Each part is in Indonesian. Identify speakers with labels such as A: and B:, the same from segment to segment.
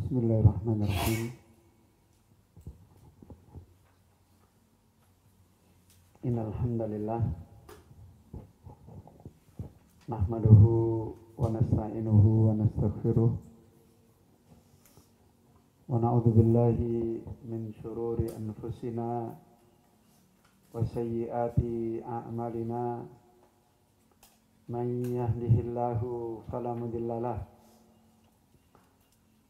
A: Bismillahirrahmanirrahim. Innal hamdalillah nahmaduhu wa nasta'inuhu wa nastaghfiruh wa na'udzu billahi min shururi anfusina wa sayyiati a'malina man yahdihillahu fala mudhillalah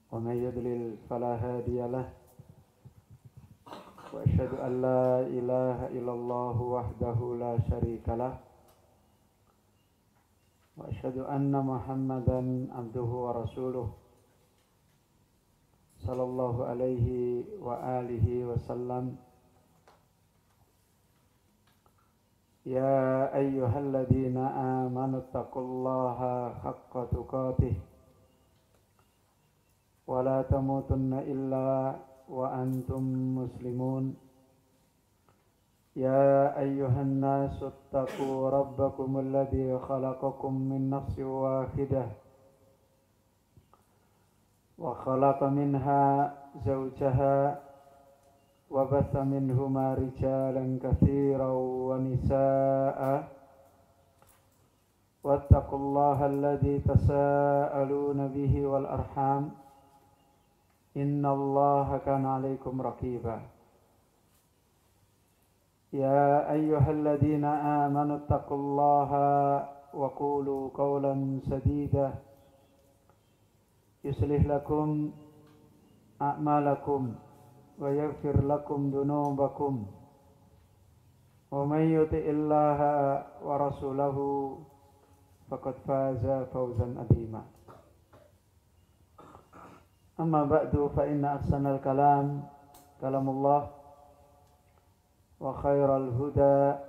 A: wa may yudlil fala hadiyalah wa asyhadu an la ilaha illallah wahdahu la syarikalah wa asyhadu anna Muhammadan abduhu wa rasuluh sallallahu alaihi wa alihi wasallam. Ya ayyuhalladzina amanu taqullaha haqqa tuqatih wa la tamutunna illa wa antum muslimun. Ya ayyuhan nasu attaqu rabbakumul ladzi khalaqakum min nafsin wahidah wa khalaqa minha zawjaha wa batha minhuma rijalan katsiran wa nisaa'a wattaqullaha alladzi tasaaluna bihi wal arham innallaha kana 'alaikum raqiba. Ya ayyuhalladzina amanu taqullaha wa qulu qawlan sadida yuslih lakum a'malakum wa yaghfir lakum dhunubakum wa may yuti'illaha wa rasulahu faqad faza fawzan 'azima. Amma ba'du fa inna ahsanal kalam kalamullah wa khairal huda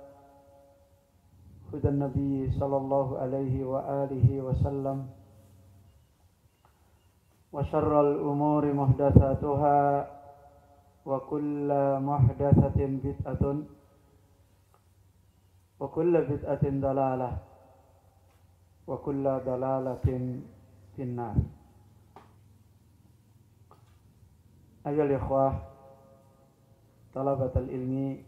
A: hudan nabiy sallallahu alaihi wa alihi wasallam wa syarral umuri muhdatsatuha wa kullu muhdatsatin bid'atun wa kullu bid'atin dalalah wa kullu dalalatin finnar. Ayyuhal ikhwah talabatul ilmi,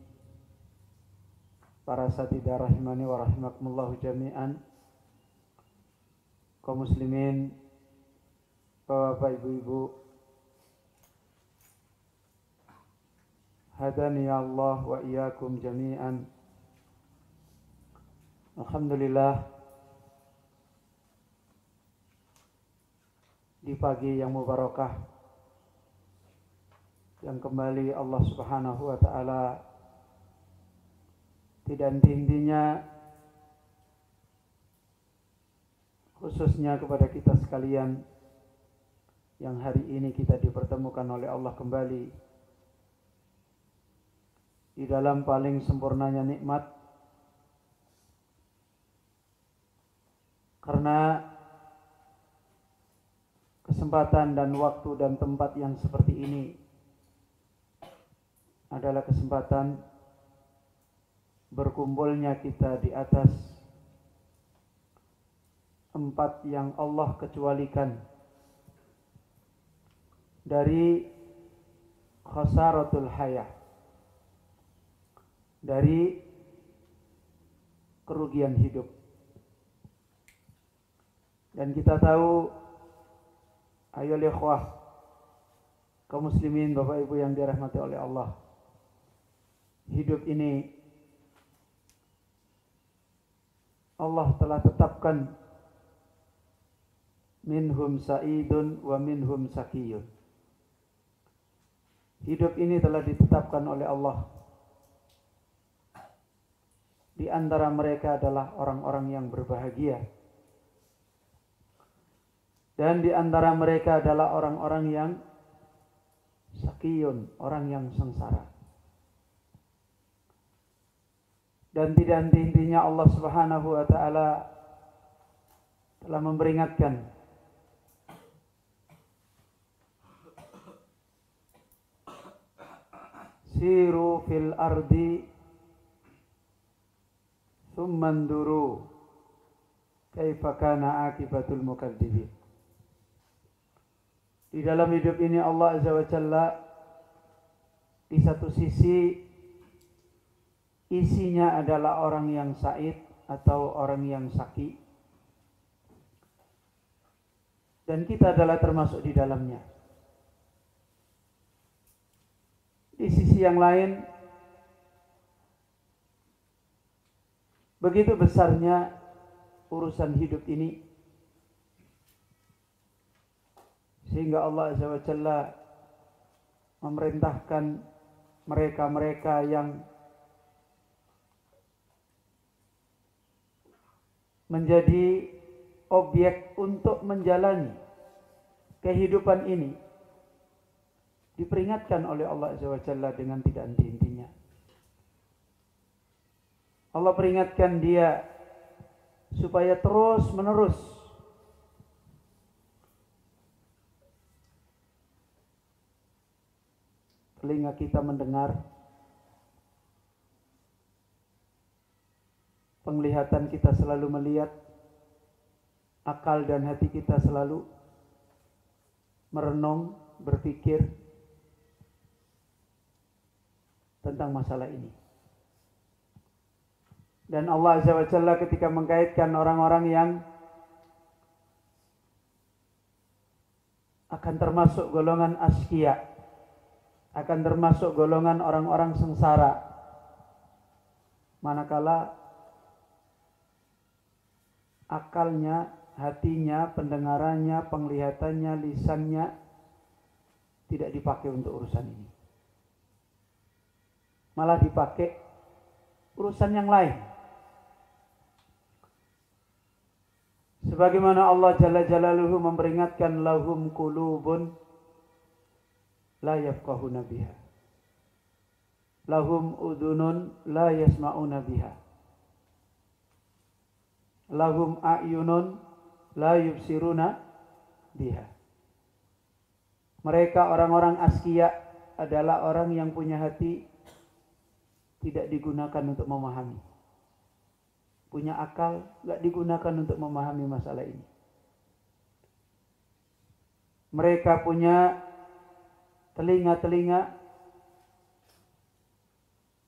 A: para satidah rahimani wa rahimakumullahu jami'an, kaum muslimin, bapak ibu-ibu, hadani Allah wa iyyakum jami'an. Alhamdulillah, di pagi yang mubarakah yang kembali Allah Subhanahu wa ta'ala tidak henti-hentinya khususnya kepada kita sekalian yang hari ini kita dipertemukan oleh Allah kembali di dalam paling sempurnanya nikmat, karena kesempatan dan waktu dan tempat yang seperti ini adalah kesempatan berkumpulnya kita di atas tempat yang Allah kecualikan dari khasaratul hayah, dari kerugian hidup. Dan kita tahu, ayo ikhwah, kaum muslimin, bapak ibu yang dirahmati oleh Allah, hidup ini Allah telah tetapkan minhum sa'idun wa minhum sakiyun. Hidup ini telah ditetapkan oleh Allah di antara mereka adalah orang-orang yang berbahagia. Dan di antara mereka adalah orang-orang yang sakiyun, orang yang sengsara. Dan tidak henti-hentinya Allah Subhanahu wa taala telah memperingatkan siru fil ardi thumma nduru kaifa kana akibatul mukadzibin. Di dalam hidup ini Allah Azza wa Jalla di satu sisi isinya adalah orang yang sa'id atau orang yang saki, dan kita adalah termasuk di dalamnya. Di sisi yang lain, begitu besarnya urusan hidup ini, sehingga Allah Azza wa Jalla memerintahkan mereka-mereka yang menjadi objek untuk menjalani kehidupan ini, diperingatkan oleh Allah Azza wa Jalla dengan tidak henti-hentinya. Allah peringatkan dia supaya terus menerus telinga kita mendengar, penglihatan kita selalu melihat, akal dan hati kita selalu merenung, berpikir tentang masalah ini. Dan Allah Azza wa Jalla ketika mengkaitkan orang-orang yang akan termasuk golongan askia, akan termasuk golongan orang-orang sengsara, manakala akalnya, hatinya, pendengarannya, penglihatannya, lisannya tidak dipakai untuk urusan ini, malah dipakai urusan yang lain. Sebagaimana Allah Jalla Jalaluhu memperingatkan, lahum qulubun la yafqahuna biha, lahum udunun la yasma'una biha, lahum a'yunun la yubsiruna biha. Mereka orang-orang askia adalah orang yang punya hati tidak digunakan untuk memahami, punya akal tidak digunakan untuk memahami masalah ini. Mereka punya telinga-telinga,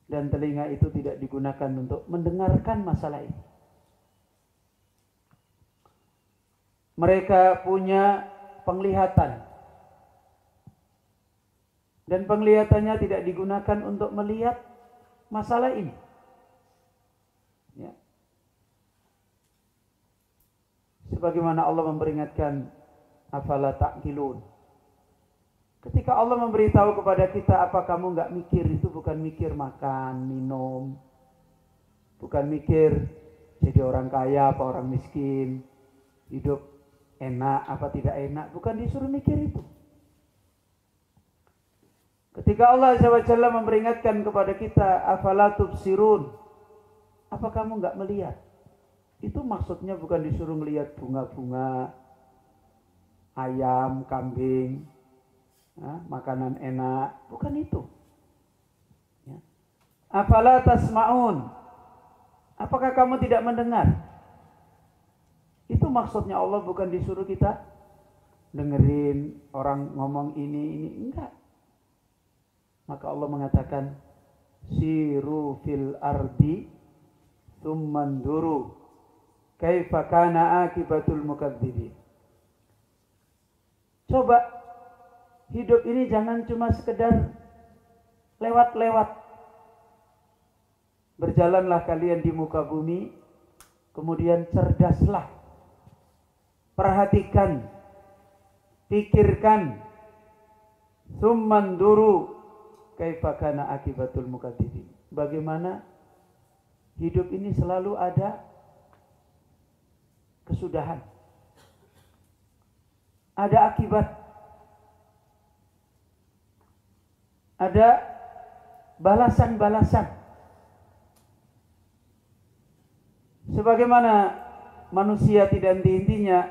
A: dan telinga itu tidak digunakan untuk mendengarkan masalah ini. Mereka punya penglihatan, dan penglihatannya tidak digunakan untuk melihat masalah ini. Ya. Sebagaimana Allah memperingatkan, afala ta'qilun. Ketika Allah memberitahu kepada kita, apa kamu nggak mikir? Itu bukan mikir makan, minum, bukan mikir jadi orang kaya apa orang miskin, hidup enak apa tidak enak, bukan disuruh mikir itu. Ketika Allah Azza wa Jalla memperingatkan kepada kita, afala tubsirun, apa kamu nggak melihat? Itu maksudnya bukan disuruh melihat bunga-bunga, ayam, kambing, makanan enak, bukan itu. Ya. Afala tasma'un, apakah kamu tidak mendengar? Itu maksudnya Allah bukan disuruh kita dengerin orang ngomong ini, enggak. Maka Allah mengatakan, siru fil ardi tsumma nduru kaifa kana akibatul mukadzibin. Coba hidup ini jangan cuma sekedar lewat-lewat. Berjalanlah kalian di muka bumi, kemudian cerdaslah, perhatikan, pikirkan, tsumma nduru kaifa kana akibatul mukadzibin. Bagaimana hidup ini selalu ada kesudahan, ada akibat, ada balasan-balasan. Sebagaimana manusia tidak henti-hentinya,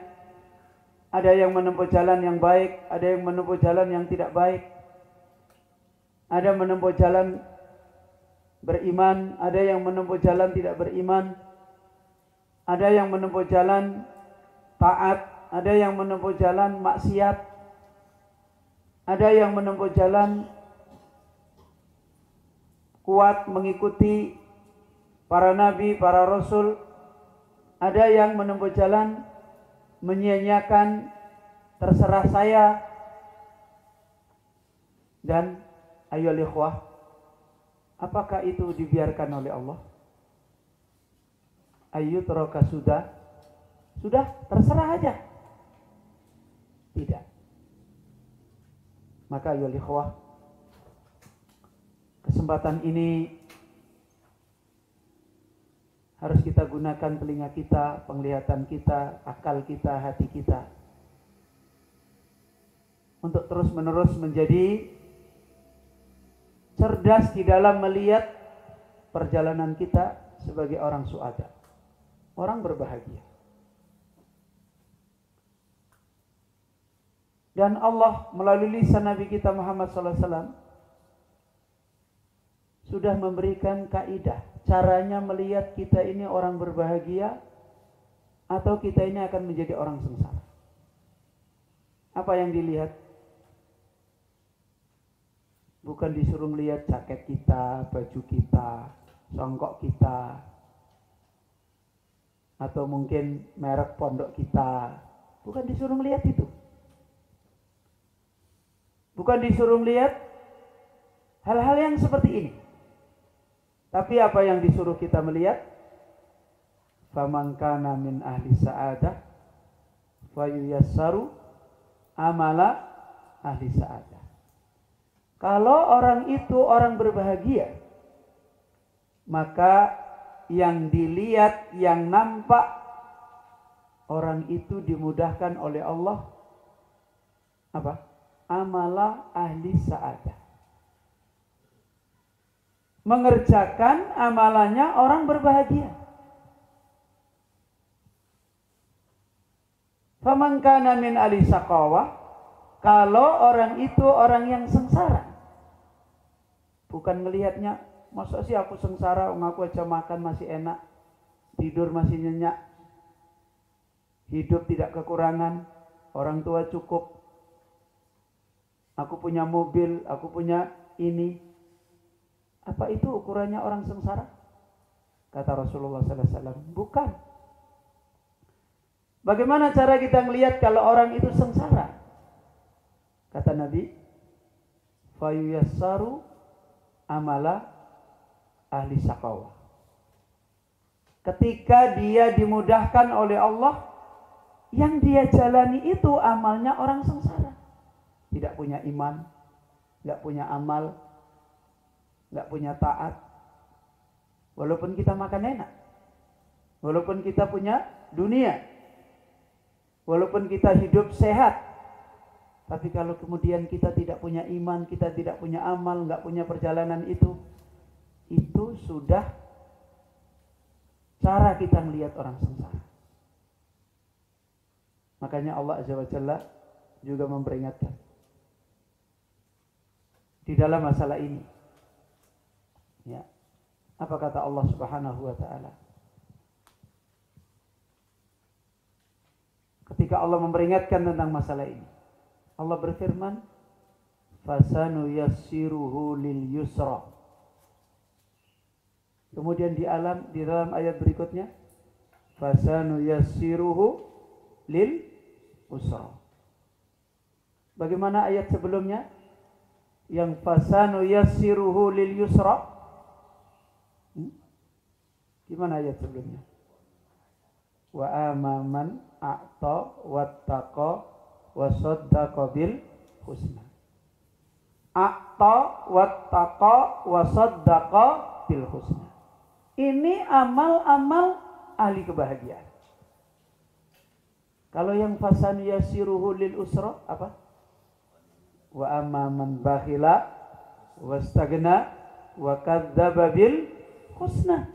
A: ada yang menempuh jalan yang baik, ada yang menempuh jalan yang tidak baik, ada menempuh jalan beriman, ada yang menempuh jalan tidak beriman, ada yang menempuh jalan taat, ada yang menempuh jalan maksiat, ada yang menempuh jalan kuat mengikuti para nabi, para rasul, ada yang menempuh jalan menyia-nyiakan terserah saya. Dan ayolah ikhwah, apakah itu dibiarkan oleh Allah? Ayyutraka sudah terserah aja? Tidak. Maka ayolah ikhwah, kesempatan ini harus kita gunakan telinga kita, penglihatan kita, akal kita, hati kita, untuk terus-menerus menjadi cerdas di dalam melihat perjalanan kita sebagai orang suada, orang berbahagia. Dan Allah melalui lisan Nabi kita Muhammad SAW sudah memberikan kaidah caranya melihat kita ini orang berbahagia atau kita ini akan menjadi orang sengsara. Apa yang dilihat? Bukan disuruh melihat jaket kita, baju kita, songkok kita, atau mungkin merek pondok kita. Bukan disuruh melihat itu. Bukan disuruh melihat hal-hal yang seperti ini. Tapi apa yang disuruh kita melihat? Faman kana min ahli sa'adah fayuyassaru amala ahli sa'adah. Kalau orang itu orang berbahagia, maka yang dilihat, yang nampak, orang itu dimudahkan oleh Allah apa? Amala ahli sa'adah. Mengerjakan amalannya orang berbahagia. Faman kana min ahli saqawah, kalau orang itu orang yang sengsara. Bukan melihatnya, masa sih aku sengsara, aku aja makan masih enak, tidur masih nyenyak, hidup tidak kekurangan, orang tua cukup, aku punya mobil, aku punya ini. Apa itu ukurannya orang sengsara? Kata Rasulullah SAW, bukan. Bagaimana cara kita melihat kalau orang itu sengsara? Kata Nabi, fayuyassaru amala ahli saqawah. Ketika dia dimudahkan oleh Allah, yang dia jalani itu amalnya orang sengsara. Tidak punya iman, tidak punya amal, tidak punya taat. Walaupun kita makan enak, walaupun kita punya dunia, walaupun kita hidup sehat, tapi kalau kemudian kita tidak punya iman, kita tidak punya amal, nggak punya perjalanan itu sudah cara kita melihat orang sengsara. Makanya Allah Azza wa Jalla juga memperingatkan di dalam masalah ini. Ya. Apa kata Allah Subhanahu wa taala? Ketika Allah memperingatkan tentang masalah ini, Allah berfirman, "Fasanu yassiruhu lil yusra." Kemudian di dalam ayat berikutnya, "Fasanu yassiruhu lil usra." Bagaimana ayat sebelumnya? Yang fasanu yassiruhu lil yusra. Gimana ayat sebelumnya? Wa amaman a'ta wattaqa wa saddaqa bil husna. A'ta wattaqa wa saddaqa bil husna. Ini amal-amal ahli kebahagiaan. Kalau yang fasan yasiruhu lil usra apa? Wa amma man bakhila wastagna wa kadzdzaba bil husna.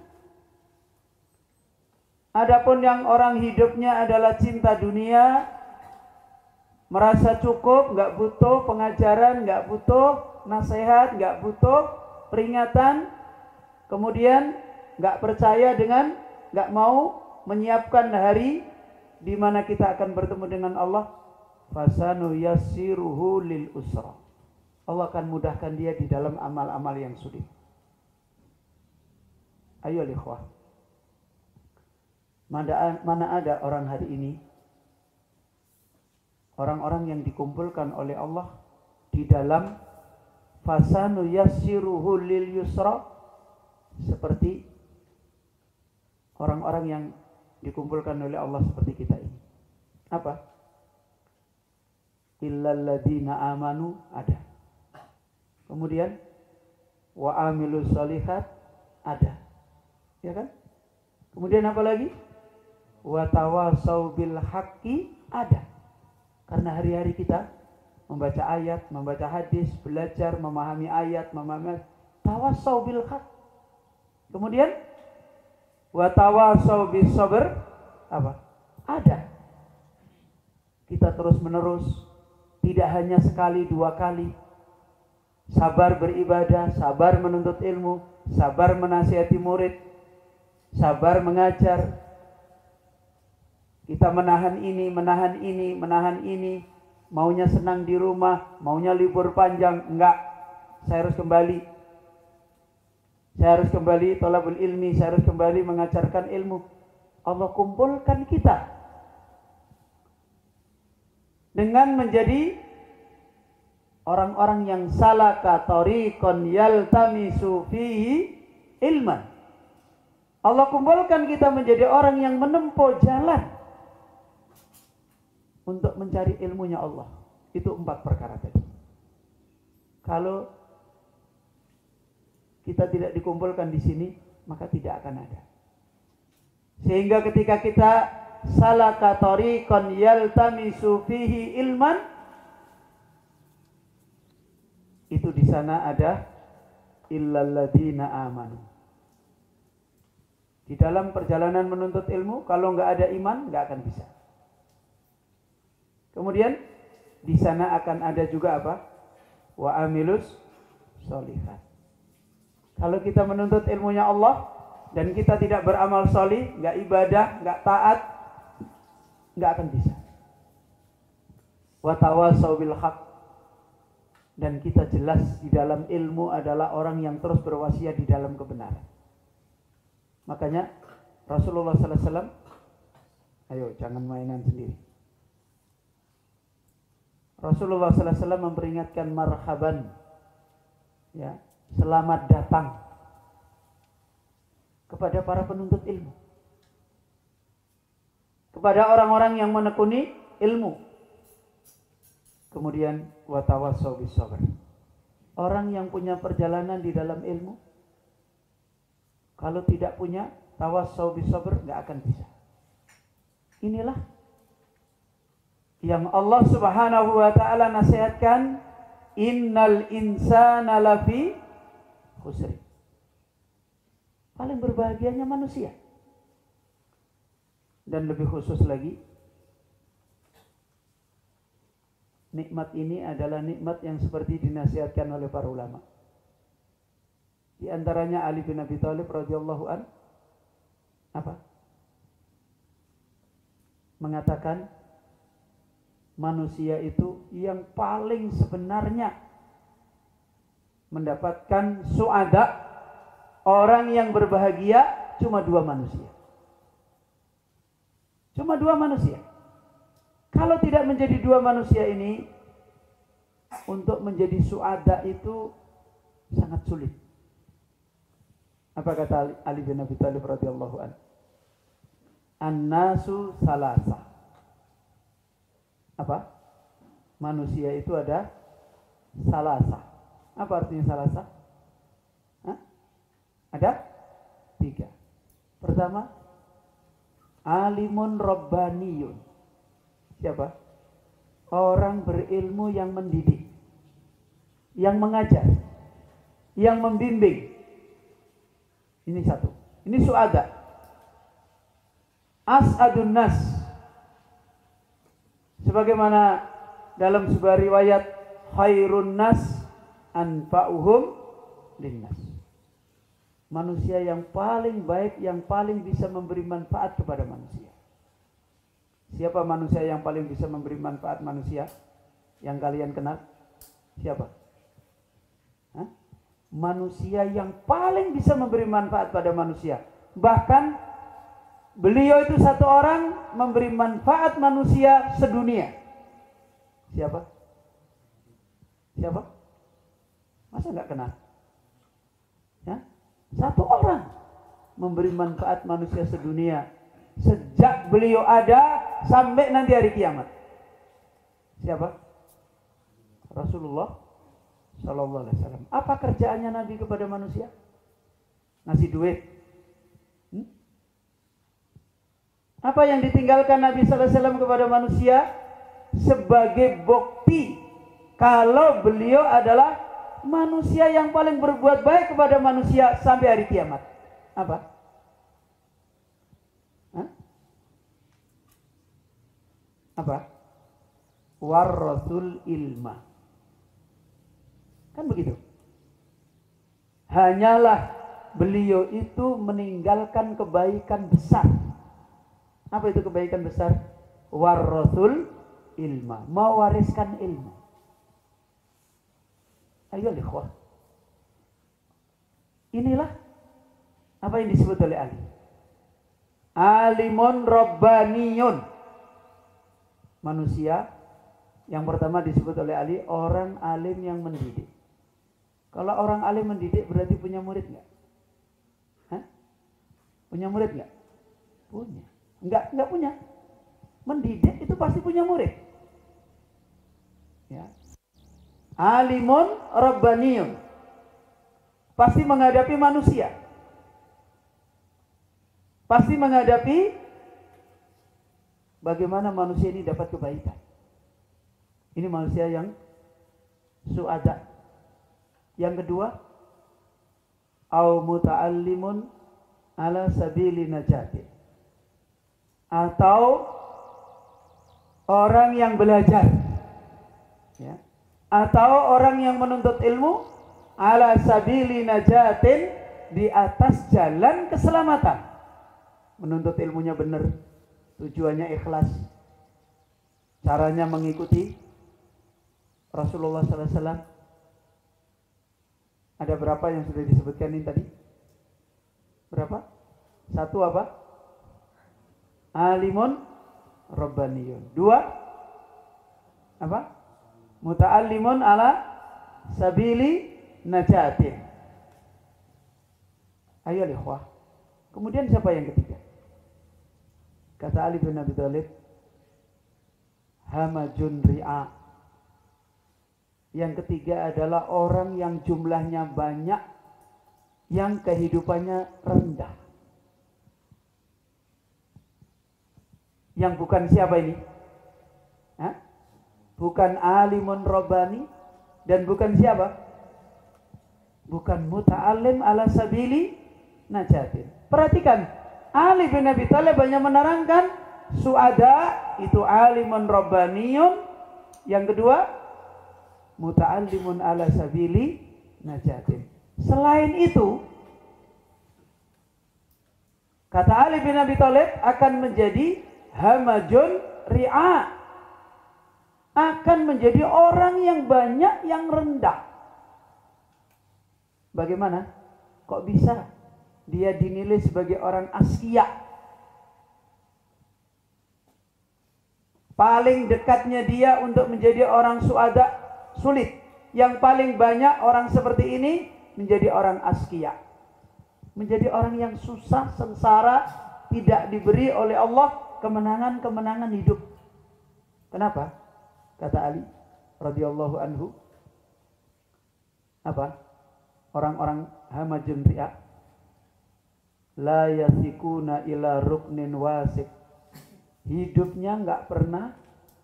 A: Adapun yang orang hidupnya adalah cinta dunia, merasa cukup, enggak butuh pengajaran, enggak butuh nasihat, enggak butuh peringatan, kemudian enggak percaya dengan, enggak mau menyiapkan hari di mana kita akan bertemu dengan Allah, fasanu yassiruhu lil usra. Allah akan mudahkan dia di dalam amal-amal yang sulit. Ayo ikhwah. Mana ada orang hari ini, orang-orang yang dikumpulkan oleh Allah di dalam fasanu yassiruhu lil yusra, seperti orang-orang yang dikumpulkan oleh Allah seperti kita ini. Apa? Illal ladzina amanu ada. Kemudian wa amilus sholihat ada. Ya kan? Kemudian apa lagi? Wa tawasau bil haqqi ada. Karena hari-hari kita membaca ayat, membaca hadis, belajar, memahami ayat, memahami tawasau bil haqq. Kemudian wa tawasau bis sabr apa? Ada. Kita terus menerus, tidak hanya sekali dua kali. Sabar beribadah, sabar menuntut ilmu, sabar menasihati murid, sabar mengajar. Kita menahan ini, menahan ini, menahan ini. Maunya senang di rumah, maunya libur panjang, enggak. Saya harus kembali. Saya harus kembali thalabul ilmi, saya harus kembali mengajarkan ilmu. Allah kumpulkan kita dengan menjadi orang-orang yang salaka tariqan yaltamisu fihi ilman. Allah kumpulkan kita menjadi orang yang menempuh jalan untuk mencari ilmunya Allah. Itu 4 perkara tadi. Kalau kita tidak dikumpulkan di sini, maka tidak akan ada. Sehingga ketika kita salaka tariqan yaltamisu fihi ilman, itu di sana ada illal ladzina amanu. Di dalam perjalanan menuntut ilmu, kalau enggak ada iman, enggak akan bisa. Kemudian di sana akan ada juga apa? Wa amilus sholihat. Kalau kita menuntut ilmunya Allah dan kita tidak beramal solih, enggak ibadah, enggak taat, enggak akan bisa. Wa tawasau bil haqq. Dan kita jelas di dalam ilmu adalah orang yang terus berwasiat di dalam kebenaran. Makanya Rasulullah sallallahu alaihi wasallam, ayo jangan mainan sendiri. Rasulullah sallallahu alaihi wasallam memperingatkan marhaban, ya, selamat datang kepada para penuntut ilmu, kepada orang-orang yang menekuni ilmu. Kemudian wa tawassaw bis sabr. Orang yang punya perjalanan di dalam ilmu, kalau tidak punya tawassaw bis sabr, enggak akan bisa. Inilah yang Allah Subhanahu wa taala nasihatkan, innal insana lafi khusr. Paling berbahagianya manusia. Dan lebih khusus lagi, nikmat ini adalah nikmat yang seperti dinasihatkan oleh para ulama. Di antaranya Ali bin Abi Thalib radhiyallahu an apa? Mengatakan manusia itu yang paling sebenarnya mendapatkan suada, orang yang berbahagia, cuma 2 manusia. Cuma 2 manusia. Kalau tidak menjadi 2 manusia ini, untuk menjadi suada itu sangat sulit. Apa kata Ali bin Abi Thalib radhiyallahu anhu? An-nasu salasa. Apa? Manusia itu ada salasa. Apa artinya salasa? Hah? Ada 3. Pertama, alimun rabbaniyun. Siapa? Orang berilmu yang mendidik, yang mengajar, yang membimbing. Ini satu. Ini suada. As'adun nas. Sebagaimana dalam sebuah riwayat, khairun nas anfa'uhum linnas. Manusia yang paling baik, yang paling bisa memberi manfaat kepada manusia. Siapa manusia yang paling bisa memberi manfaat manusia? Yang kalian kenal? Siapa? Hah? Manusia yang paling bisa memberi manfaat pada manusia. Bahkan beliau itu satu orang memberi manfaat manusia sedunia. Siapa? Siapa? Masa nggak kenal? Ya? Satu orang memberi manfaat manusia sedunia. Sejak beliau ada sampai nanti hari kiamat. Siapa? Rasulullah Sallallahu Alaihi Wasallam. Apa kerjaannya Nabi kepada manusia? Ngasih duit. Apa yang ditinggalkan Nabi Sallallahu Alaihi Wasallam kepada manusia? Sebagai bukti kalau beliau adalah manusia yang paling berbuat baik kepada manusia sampai hari kiamat. Apa? Apa? Warasul ilma. Kan begitu. Hanyalah beliau itu meninggalkan kebaikan besar. Apa itu kebaikan besar? Warasul ilma. Mewariskan ilmu. Ayo ikhwah. Inilah apa yang disebut oleh Ali. Alimun rabbaniyun. Manusia yang pertama disebut oleh Ali, orang alim yang mendidik. Kalau orang alim mendidik berarti punya murid nggak? Hah? Punya murid nggak? Punya. Nggak punya. Mendidik itu pasti punya murid. Ya. Alimun rabbaniyun. Pasti menghadapi manusia. Pasti menghadapi bagaimana manusia ini dapat kebaikan. Ini manusia yang suada. Yang kedua, au muta'allimun ala sabili najati. Atau orang yang belajar. Ya. Atau orang yang menuntut ilmu ala sabili najatin, di atas jalan keselamatan. Menuntut ilmunya benar. Tujuannya ikhlas. Caranya mengikuti Rasulullah SAW. Ada berapa yang sudah disebutkan ini tadi? Berapa? Satu apa? Alimun rabbaniyun. Dua apa? Muta'allimun ala sabili najatin. Ayo ikhwah. Kemudian siapa yang ketiga? Kata Ali bin Abi Thalib, hamajun ri'a. Yang ketiga adalah orang yang jumlahnya banyak, yang kehidupannya rendah. Yang bukan siapa ini? Hah? Bukan alimun rabbani, dan bukan siapa? Bukan muta'allim ala sabili najatin. Perhatikan, Ali bin Abi Thalib banyak menerangkan suada itu alimun rabbaniyun. Yang kedua, muta'allimun ala sabili najatin. Selain itu, kata Ali bin Abi Thalib, akan menjadi hamajun ri'a, akan menjadi orang yang banyak yang rendah. Bagaimana? Kok bisa dia dinilai sebagai orang askia? Paling dekatnya dia untuk menjadi orang suada sulit. Yang paling banyak orang seperti ini menjadi orang askia, menjadi orang yang susah, sengsara, tidak diberi oleh Allah kemenangan-kemenangan hidup. Kenapa? Kata Ali radhiyallahu anhu, apa? Orang-orang hamajun ri'a, la yasikuna ila ruknin wasik. Hidupnya nggak pernah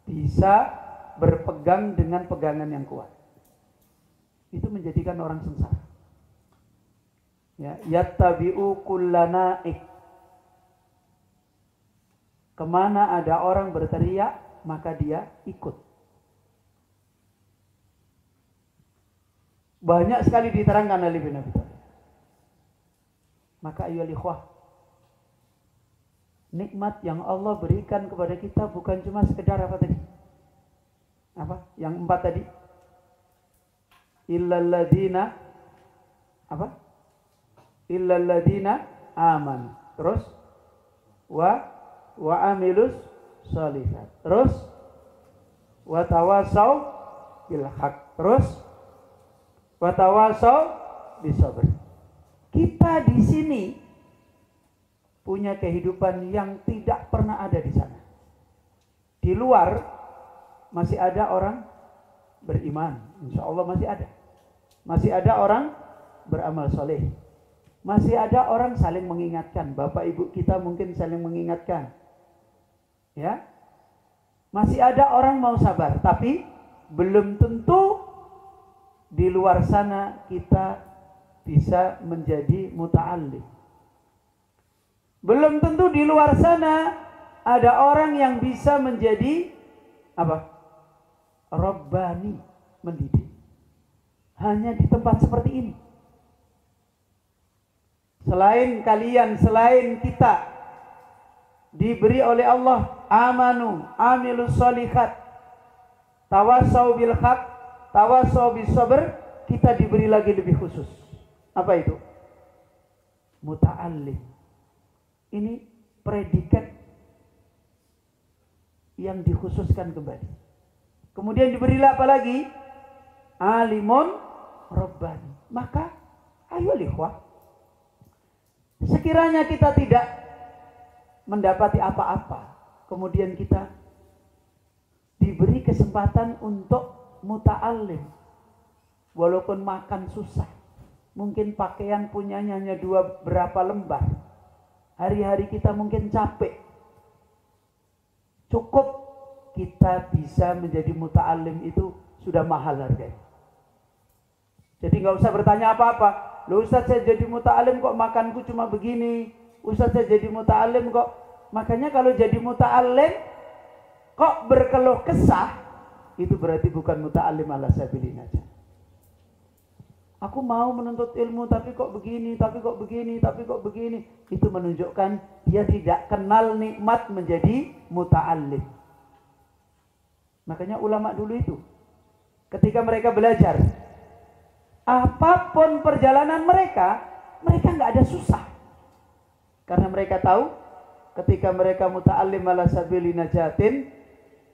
A: bisa berpegang dengan pegangan yang kuat. Itu menjadikan orang sengsara. Ya, yattabi'u kullanaik. Kemana ada orang berteriak, maka dia ikut. Banyak sekali diterangkan oleh Ibnu Abi Thalib. Maka ayolah ikhwah, nikmat yang Allah berikan kepada kita bukan cuma sekedar apa tadi? Apa? Yang 4 tadi? Illalladzina apa? Illalladzina aman. Terus wa amilus sholihat. Terus wa tawasau bil haq. Terus wa tawasau bis sabr. Kita di sini punya kehidupan yang tidak pernah ada di sana. Di luar masih ada orang beriman, insya Allah masih ada. Masih ada orang beramal soleh. Masih ada orang saling mengingatkan. Bapak ibu kita mungkin saling mengingatkan. Ya, masih ada orang mau sabar, tapi belum tentu di luar sana kita bisa menjadi muta'allim. Belum tentu di luar sana ada orang yang bisa menjadi apa? Rabbani, mendidik. Hanya di tempat seperti ini. Selain kalian, selain kita diberi oleh Allah amanu, amilus sholihat, tawasau bil haq, tawasau bis sabr, kita diberi lagi lebih khusus. Apa itu? Muta'allim. Ini predikat yang dikhususkan kembali. Kemudian diberilah apa lagi? Alimun rabbani. Maka ayo ikhwah, sekiranya kita tidak mendapati apa-apa, kemudian kita diberi kesempatan untuk muta'allim, walaupun makan susah, mungkin pakaian punyanya hanya berapa lembar, hari-hari kita mungkin capek, cukup kita bisa menjadi muta'allim itu sudah mahal harganya. Jadi nggak usah bertanya apa-apa. Loh Ustaz, saya jadi muta'allim kok makanku cuma begini. Ustaz, saya jadi muta'allim kok. Makanya kalau jadi muta'allim kok berkeluh kesah, itu berarti bukan muta'allim ala sabilin aja. Aku mau menuntut ilmu tapi kok begini, tapi kok begini, tapi kok begini. Itu menunjukkan dia tidak kenal nikmat menjadi muta'allim. Makanya ulama dulu itu ketika mereka belajar, apapun perjalanan mereka nggak ada susah. Karena mereka tahu ketika mereka muta'allim ala sabili najatin,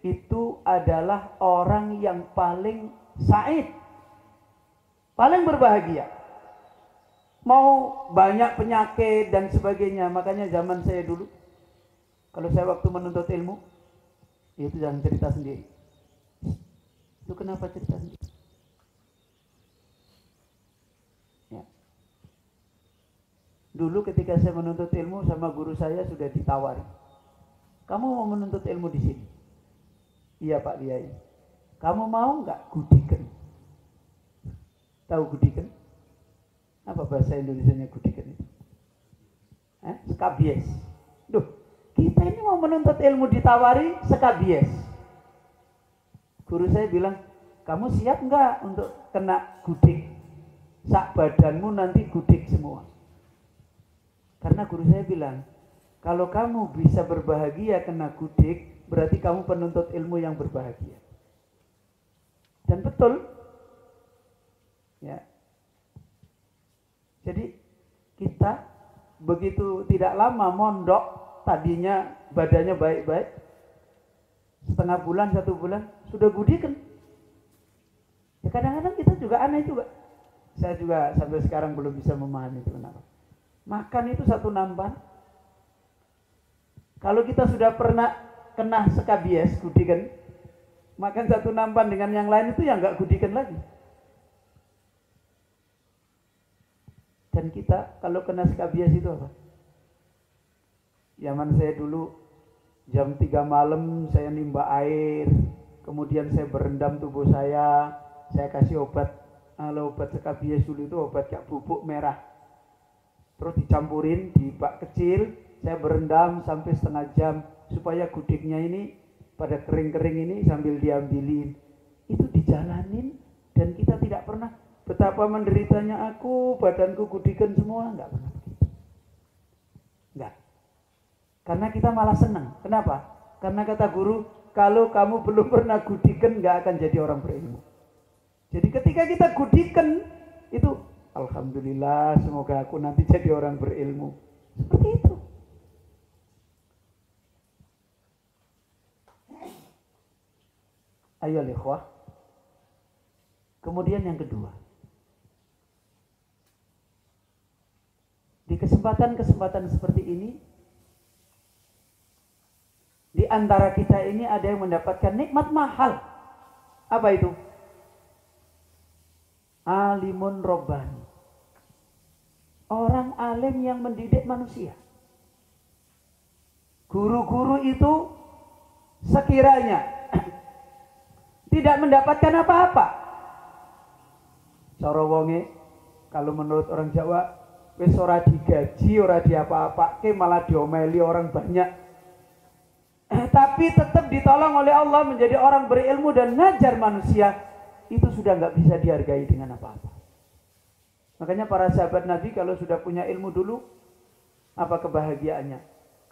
A: itu adalah orang yang paling sa'id, paling berbahagia. Mau banyak penyakit dan sebagainya. Makanya zaman saya dulu, kalau saya waktu menuntut ilmu, itu jangan cerita sendiri. Itu kenapa cerita sendiri? Ya. Dulu ketika saya menuntut ilmu sama guru saya sudah ditawari, kamu mau menuntut ilmu di sini? Iya Pak Kiai. Kamu mau nggak gudiken? Tahu gudiken? Apa bahasa Indonesianya gudiken itu? Skabies. Duh, kita ini mau menuntut ilmu ditawari skabies. Guru saya bilang, kamu siap nggak untuk kena gudik? Sak badanmu nanti gudik semua. Karena guru saya bilang, kalau kamu bisa berbahagia kena gudik, berarti kamu penuntut ilmu yang berbahagia. Dan betul. Ya. Jadi kita begitu tidak lama mondok, tadinya badannya baik-baik, setengah bulan, 1 bulan, sudah gudikan. Ya kadang-kadang kita juga aneh juga. Saya juga sampai sekarang belum bisa memahami itu kenapa. Makan itu satu nampan. Kalau kita sudah pernah kena skabies, gudikan, makan satu nampan dengan yang lain itu ya nggak gudikan lagi. Dan kita kalau kena skabies itu apa? Zaman saya dulu jam 3 malam saya nimba air, kemudian saya berendam tubuh saya kasih obat. Kalau obat sekabies dulu itu obat kayak bubuk merah. Terus dicampurin di bak kecil, saya berendam sampai setengah jam supaya gudegnya ini pada kering-kering ini sambil diambilin. Itu dijalanin dan kita tidak pernah betapa menderitanya aku, badanku gudikan semua, enggak pernah begitu. Enggak. Karena kita malah senang. Kenapa? Karena kata guru, kalau kamu belum pernah gudikan enggak akan jadi orang berilmu. Jadi ketika kita gudikan itu, alhamdulillah semoga aku nanti jadi orang berilmu. Seperti itu. Ayo ikhwah. Kemudian yang kedua. Di kesempatan-kesempatan seperti ini, di antara kita ini ada yang mendapatkan nikmat mahal. Apa itu? Alimun Robbani. Orang alim yang mendidik manusia. Guru-guru itu sekiranya tidak mendapatkan apa-apa. Cara wonge, kalau menurut orang Jawa, wis ora digaji, ora diapa-apake, malah diomeli orang banyak. Tapi tetap ditolong oleh Allah menjadi orang berilmu dan ngajar manusia, itu sudah nggak bisa dihargai dengan apa-apa. Makanya para sahabat Nabi kalau sudah punya ilmu dulu, apa kebahagiaannya?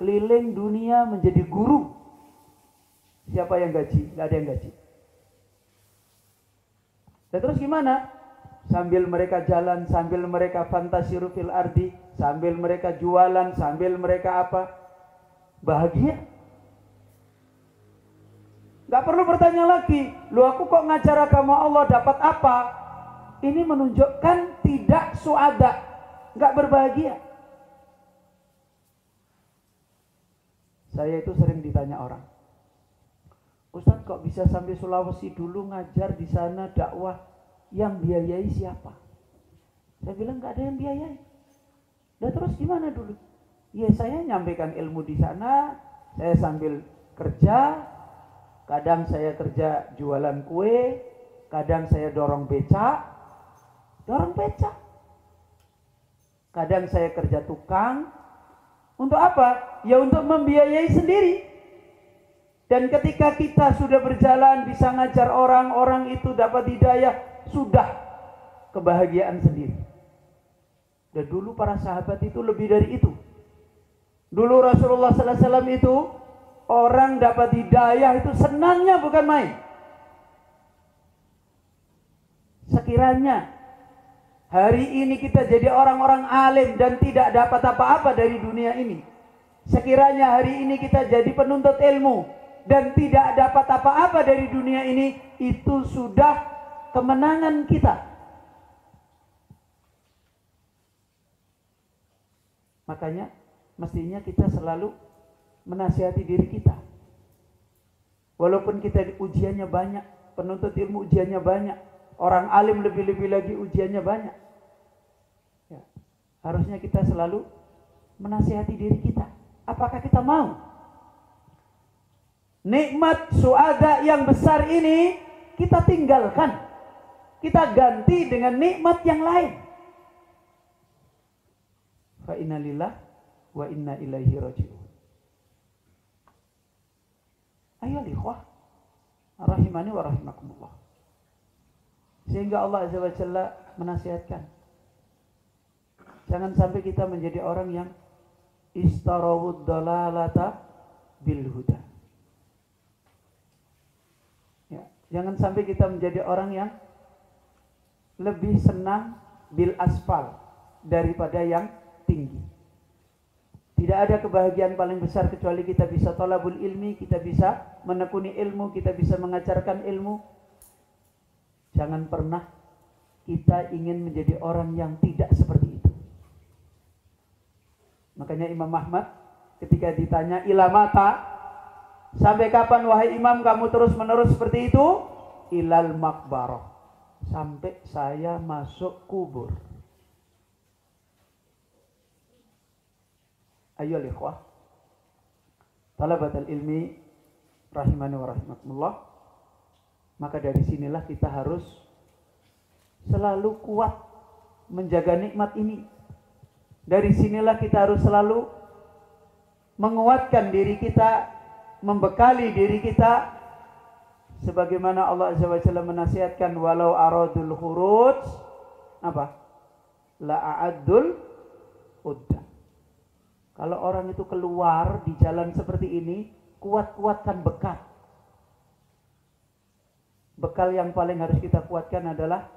A: Keliling dunia menjadi guru. Siapa yang gaji? Nggak ada yang gaji. Dan terus gimana? Sambil mereka jalan, sambil mereka fantasiru fil ardi, sambil mereka jualan, sambil mereka apa? Bahagia. Gak perlu bertanya lagi, lu aku kok ngajar agama Allah dapat apa? Ini menunjukkan tidak suada, gak berbahagia. Saya itu sering ditanya orang, Ustadz kok bisa sampai Sulawesi dulu ngajar di sana dakwah, yang biayai siapa? Saya bilang gak ada yang biayai. Dan terus gimana dulu? Ya saya nyampaikan ilmu di sana, saya sambil kerja. Kadang saya kerja jualan kue, kadang saya dorong becak. Kadang saya kerja tukang. Untuk apa? Ya untuk membiayai sendiri. Dan ketika kita sudah berjalan bisa ngajar orang itu dapat hidayah, sudah kebahagiaan sendiri. Dan dulu para sahabat itu lebih dari itu. Dulu Rasulullah sallallahu alaihi wasallam itu orang dapat hidayah itu senangnya bukan main. Sekiranya hari ini kita jadi orang-orang alim dan tidak dapat apa-apa dari dunia ini. Sekiranya hari ini kita jadi penuntut ilmu dan tidak dapat apa-apa dari dunia ini, itu sudah kemenangan kita. Makanya mestinya kita selalu menasihati diri kita. Walaupun kita ujiannya banyak, penuntut ilmu ujiannya banyak, orang alim lebih-lebih lagi ujiannya banyak. Ya, harusnya kita selalu menasihati diri kita. Apakah kita mau nikmat suada yang besar ini kita tinggalkan, kita ganti dengan nikmat yang lain? Fa inna lillah wa inna ilaihi raji'un. Ayo ikhwah rahimani wa rahimakumullah. Sehingga Allah Azza wa Jalla menasihatkan, jangan sampai kita menjadi orang yang istarawud dalalata bil huda. Ya, jangan sampai kita menjadi orang yang lebih senang bil asfal daripada yang tinggi. Tidak ada kebahagiaan paling besar kecuali kita bisa thalabul ilmi, kita bisa menekuni ilmu, kita bisa mengajarkan ilmu. Jangan pernah kita ingin menjadi orang yang tidak seperti itu. Makanya Imam Ahmad ketika ditanya ila mata, sampai kapan wahai imam kamu terus menerus seperti itu? Ilal makbarah, sampai saya masuk kubur. Ayo ikhwah, Talabatul ilmi rahimani wa rahimakumullah, maka dari sinilah kita harus selalu kuat menjaga nikmat ini. Dari sinilah kita harus selalu menguatkan diri kita, membekali diri kita, sebagaimana Allah Azza wa Jalla menasihatkan, walau aradul khuruj apa? La'a'addul udda. Kalau orang itu keluar di jalan seperti ini, kuat-kuatkan bekal. Bekal yang paling harus kita kuatkan adalah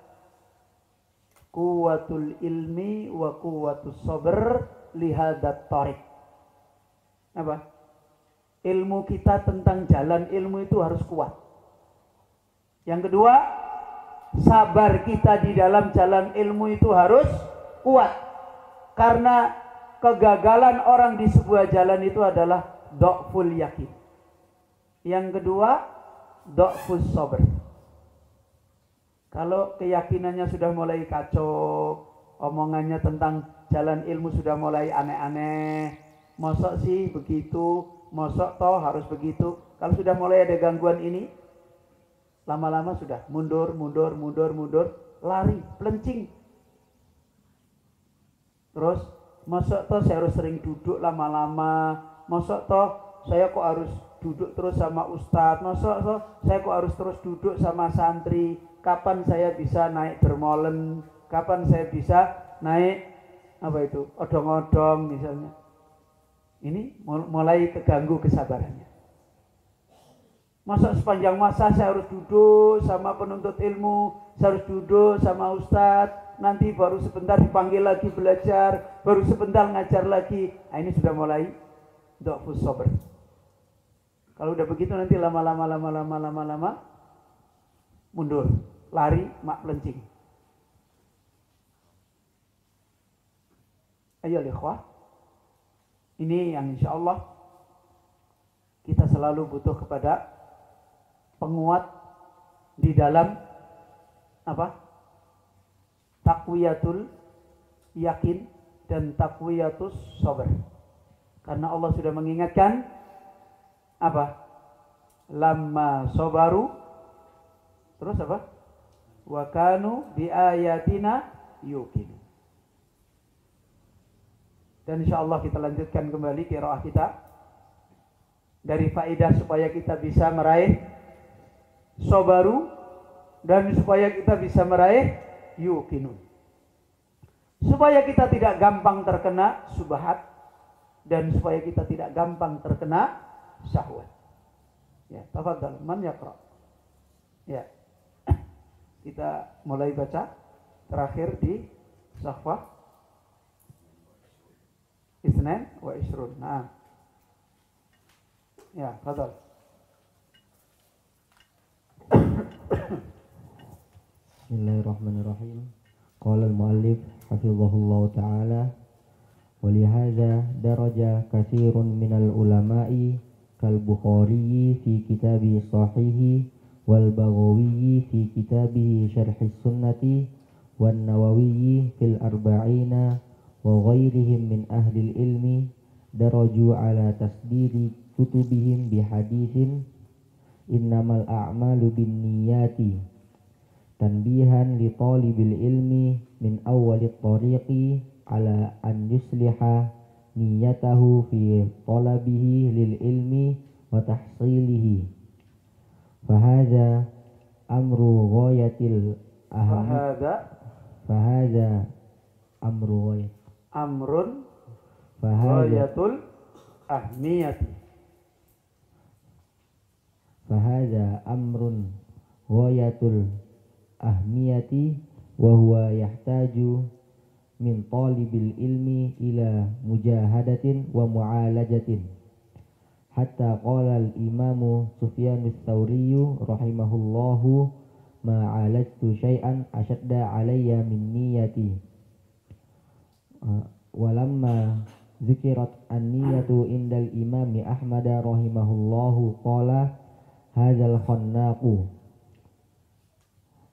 A: quwwatul ilmi wa quwwatus sabr lihadat tariq. Apa? Ilmu kita tentang jalan ilmu itu harus kuat. Yang kedua, sabar kita di dalam jalan ilmu itu harus kuat. Karena kegagalan orang di sebuah jalan itu adalah dha'ful yakin. Yang kedua, dha'fus sabr. Kalau keyakinannya sudah mulai kacau, omongannya tentang jalan ilmu sudah mulai aneh-aneh, mosok sih begitu, mosok toh harus begitu. Kalau sudah mulai ada gangguan ini, lama-lama sudah mundur, lari, pelencing. Terus, mosok toh saya harus sering duduk lama-lama, mosok toh saya kok harus duduk terus sama ustadz, mosok toh saya kok harus terus duduk sama santri. Kapan saya bisa naik dermolen? Kapan saya bisa naik apa itu? Odong-odong misalnya. Ini mulai keganggu kesabarannya. Masa sepanjang masa saya harus duduk sama penuntut ilmu, saya harus duduk sama ustadz, nanti baru sebentar dipanggil lagi belajar, baru sebentar ngajar lagi. Nah, ini sudah mulai dha'fus sabr. Kalau udah begitu nanti lama-lama mundur, lari, mak pelencing. Ayo ikhwah, ini yang insya Allah kita selalu butuh kepada penguat di dalam apa? Taqwiyatul yakin dan taqwiyatus sabr. Karena Allah sudah mengingatkan apa? Lamma sabaru, terus apa? Wa kanu bi ayatina yuqinu. Dan insyaallah kita lanjutkan kembali qiraah kita dari faedah supaya kita bisa meraih sabaru dan supaya kita bisa meraih yuqinu. Supaya kita tidak gampang terkena subhat dan supaya kita tidak gampang terkena syahwat. Ya, tafadhal man yaqra. Ya. Kita mulai baca terakhir di Safwah Isnan wa Isrun. Nah. Ya, tafadhal.
B: Bismillahirrahmanirrahim. Qala al-muallif hafizahullah ta'ala wa lihadza daraja katsirun minal ulama'i kal Bukhari fi kitabi sahihi wal Baghawi fi kitabihi Syarhis Sunnati wan Nawawi fil Arba'ina wa ghairihim min ahli ilmi daraju ala tasdiri kutubihim bihadithin innamal a'malu binniyati tanbihan li talibil ilmi min awwalit tariqi ala an yusliha niyatahu fi talabihi lil ilmi wa tahsilihi. Fahadha amru ghayatil Fahadha amru ghayat
A: Amrun ghayatul ahmiyati.
B: Fahadha amrun ghayatul ahmiyati wa huwa yahtaju min talibil ilmi ila mujahadatin wa mu'alajatin. Hatta qala al-imamu Sufyan ats-Tsauri rahimahullahu ma'alajtu syai'an ashadda alayya min niyati. Walamma zikirat an-niyatu indal imami Ahmad rahimahullahu qala hadzal khannaqu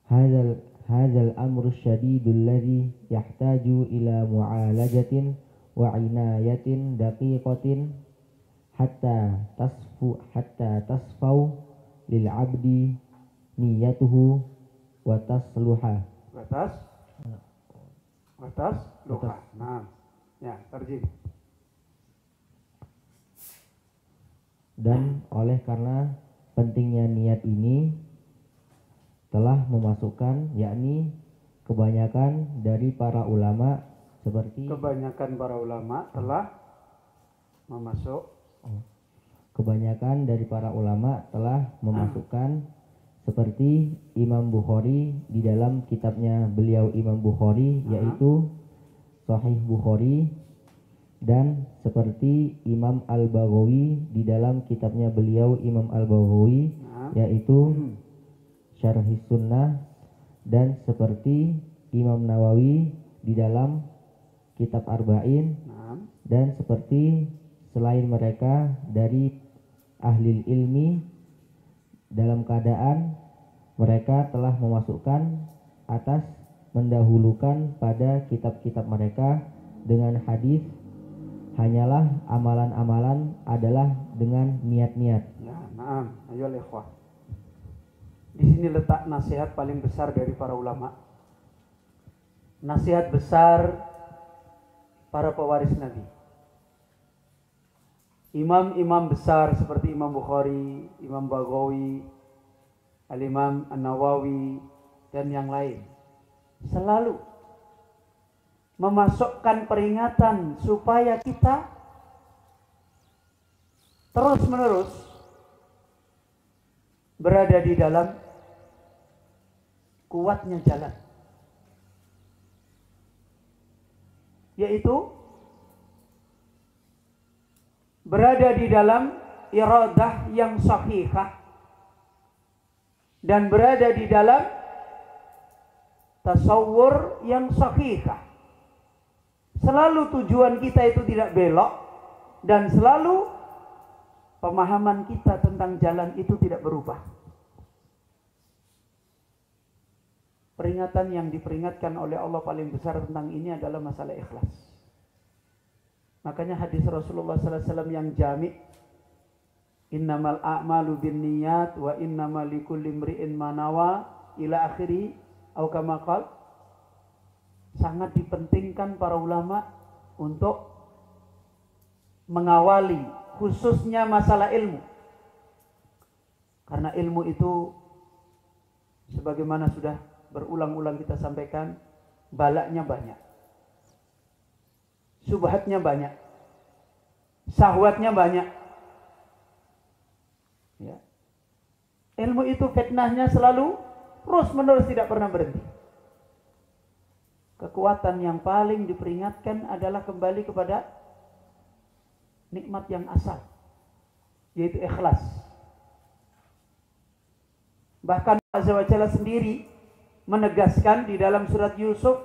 B: hadzal amru syadidul ladzi yahtaju ila mu'alajatin wa inayatin daqiqatin hatta tasfau lil abdi niyatuhu wa tasluha.
A: Batas luha. Nah, ya, terjemah.
B: Dan oleh karena pentingnya niat ini telah memasukkan, yakni kebanyakan dari para ulama telah memasukkan seperti Imam Bukhari di dalam kitabnya beliau Imam Bukhari, yaitu Sahih Bukhari, dan seperti Imam Al-Baghawi di dalam kitabnya beliau Imam Al-Baghawi, yaitu Syarhis Sunnah, dan seperti Imam Nawawi di dalam kitab Arba'in, dan seperti selain mereka dari ahli ilmi dalam keadaan mereka telah memasukkan atas mendahulukan pada kitab-kitab mereka dengan hadis, hanyalah amalan-amalan adalah dengan niat-niat.
A: Ya, na'am. Ayo ikhwah. Di sini letak nasihat paling besar dari para ulama. Nasihat besar para pewaris Nabi. Imam-imam besar seperti Imam Bukhari, Imam Baghawi, Al-Imam An-Nawawi, dan yang lain selalu memasukkan peringatan supaya kita terus-menerus berada di dalam kuatnya jalan, yaitu berada di dalam iradah yang sahihah dan berada di dalam tasawwur yang sahihah. Selalu tujuan kita itu tidak belok, dan selalu pemahaman kita tentang jalan itu tidak berubah. Peringatan yang diperingatkan oleh Allah paling besar tentang ini adalah masalah ikhlas. Makanya hadis Rasulullah SAW yang jami', innamal a'malu binniyat wa innamal likulli imri'in ma nawa ila akhiri atau kama qala, sangat dipentingkan para ulama untuk mengawali khususnya masalah ilmu. Karena ilmu itu sebagaimana sudah berulang-ulang kita sampaikan, balaknya banyak, subhatnya banyak, syahwatnya banyak. Ya. Ilmu itu fitnahnya selalu terus menerus, tidak pernah berhenti. Kekuatan yang paling diperingatkan adalah kembali kepada nikmat yang asal, yaitu ikhlas. Bahkan Allah Azza wa Jalla sendiri menegaskan di dalam surat Yusuf,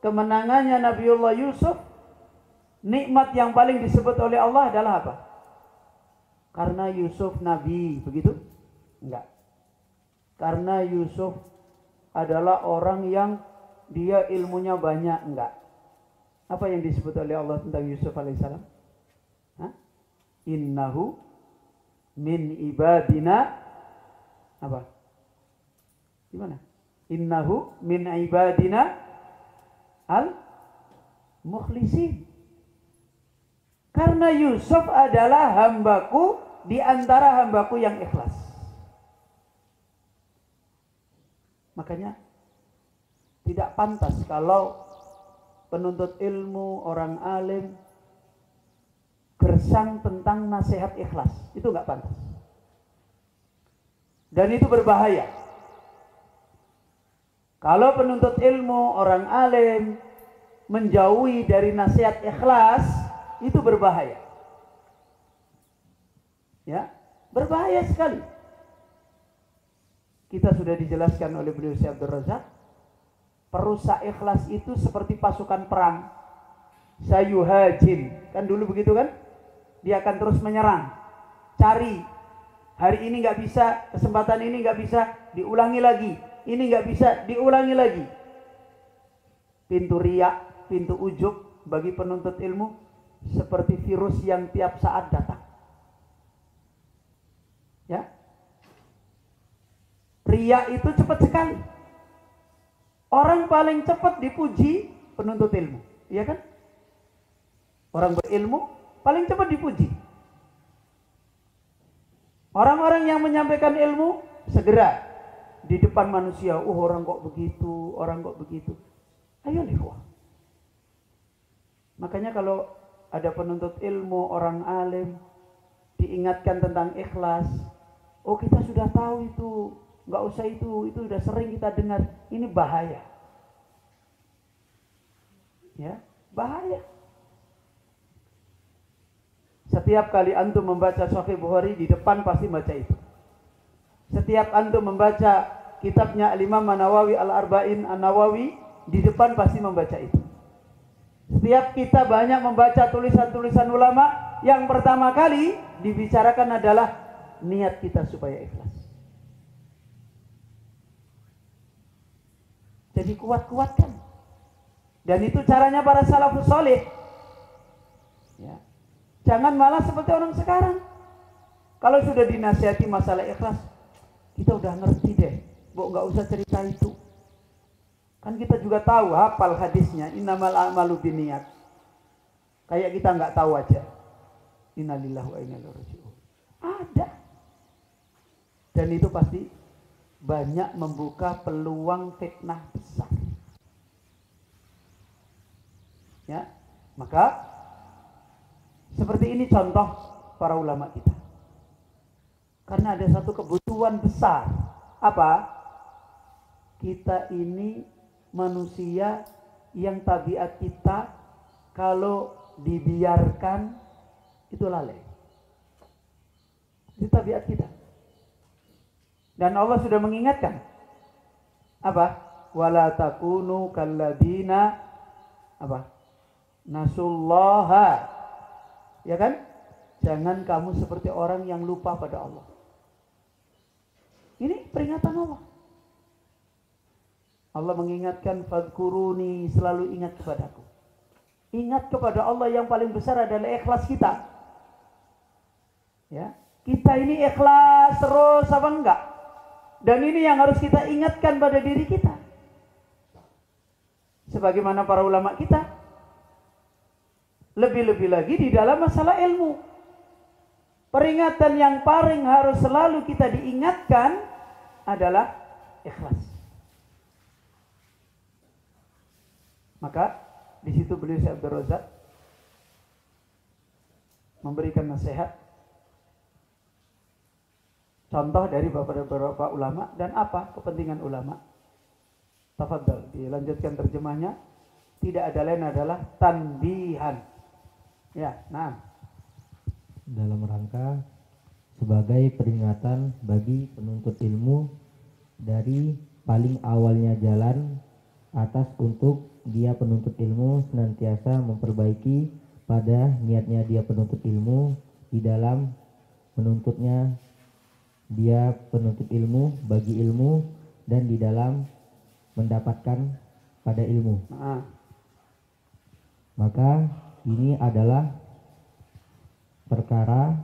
A: kemenangannya Nabiullah Yusuf, nikmat yang paling disebut oleh Allah adalah apa? Karena Yusuf Nabi, begitu? Enggak. Karena Yusuf adalah orang yang dia ilmunya banyak, enggak. Apa yang disebut oleh Allah tentang Yusuf alaihissalam? Innahu min ibadina apa? Gimana? Innahu min ibadina al-mukhlisin. Karena Yusuf adalah hambaku di antara hambaku yang ikhlas. Makanya tidak pantas kalau penuntut ilmu, orang alim gersang tentang nasihat ikhlas. Itu nggak pantas. Dan itu berbahaya. Kalau penuntut ilmu, orang alim menjauhi dari nasihat ikhlas, itu berbahaya. Ya, berbahaya sekali. Kita sudah dijelaskan oleh beliau Syekh Abdul Razak, perusak ikhlas itu seperti pasukan perang. Sayuhajin, kan dulu begitu kan? Dia akan terus menyerang, cari. Hari ini nggak bisa, kesempatan ini nggak bisa, diulangi lagi. Ini nggak bisa, diulangi lagi. Pintu riak, pintu ujub bagi penuntut ilmu seperti virus yang tiap saat datang. Ya. Riya itu cepat sekali. Orang paling cepat dipuji penuntut ilmu, iya kan? Orang berilmu paling cepat dipuji. Orang-orang yang menyampaikan ilmu segera di depan manusia, orang kok begitu, orang kok begitu. Ayo ikhwah. Makanya kalau ada penuntut ilmu, orang alim, diingatkan tentang ikhlas. Oh, kita sudah tahu itu, nggak usah itu sudah sering kita dengar. Ini bahaya. Ya, bahaya. Setiap kali antum membaca Sahih Bukhari, di depan pasti baca itu. Setiap antum membaca kitabnya Al-Imam An-Nawawi Al-Arba'in An-Nawawi, di depan pasti membaca itu. Setiap kita banyak membaca tulisan-tulisan ulama, yang pertama kali dibicarakan adalah niat kita supaya ikhlas. Jadi kuat-kuatkan. Dan itu caranya para salafus saleh. Ya. Jangan malah seperti orang sekarang. Kalau sudah dinasihati masalah ikhlas, kita udah ngerti deh, Bu, nggak usah cerita itu. Kan kita juga tahu, hafal hadisnya, innamal a'malu binniyat. Kayak kita nggak tahu aja. Innalillahi wa inna ilaihi raji'un. Ada. Dan itu pasti banyak membuka peluang fitnah besar. Ya, maka seperti ini contoh para ulama kita. Karena ada satu kebutuhan besar. Apa? Kita ini manusia yang tabiat kita kalau dibiarkan itu lalai. Itu tabiat kita. Dan Allah sudah mengingatkan. Apa? Wala takunu kalladina apa? Nasullaha. Ya kan? Jangan kamu seperti orang yang lupa pada Allah. Ini peringatan Allah. Allah mengingatkan, fadkuruni, selalu ingat kepadaku. Ingat kepada Allah, yang paling besar adalah ikhlas kita. Ya, kita ini ikhlas terus apa enggak? Dan ini yang harus kita ingatkan pada diri kita. Sebagaimana para ulama kita. Lebih-lebih lagi di dalam masalah ilmu. Peringatan yang paling harus selalu kita diingatkan adalah ikhlas. Maka di situ beliau Syekh Abdul Razak memberikan nasihat, contoh dari beberapa ulama dan apa kepentingan ulama. Tafadhal, dilanjutkan terjemahnya. Tidak ada lain adalah tanbihan. Ya, nah.
B: Dalam rangka sebagai peringatan bagi penuntut ilmu dari paling awalnya jalan atas untuk dia penuntut ilmu senantiasa memperbaiki pada niatnya dia penuntut ilmu di dalam menuntutnya dia penuntut ilmu bagi ilmu dan di dalam mendapatkan pada ilmu. Maka ini adalah perkara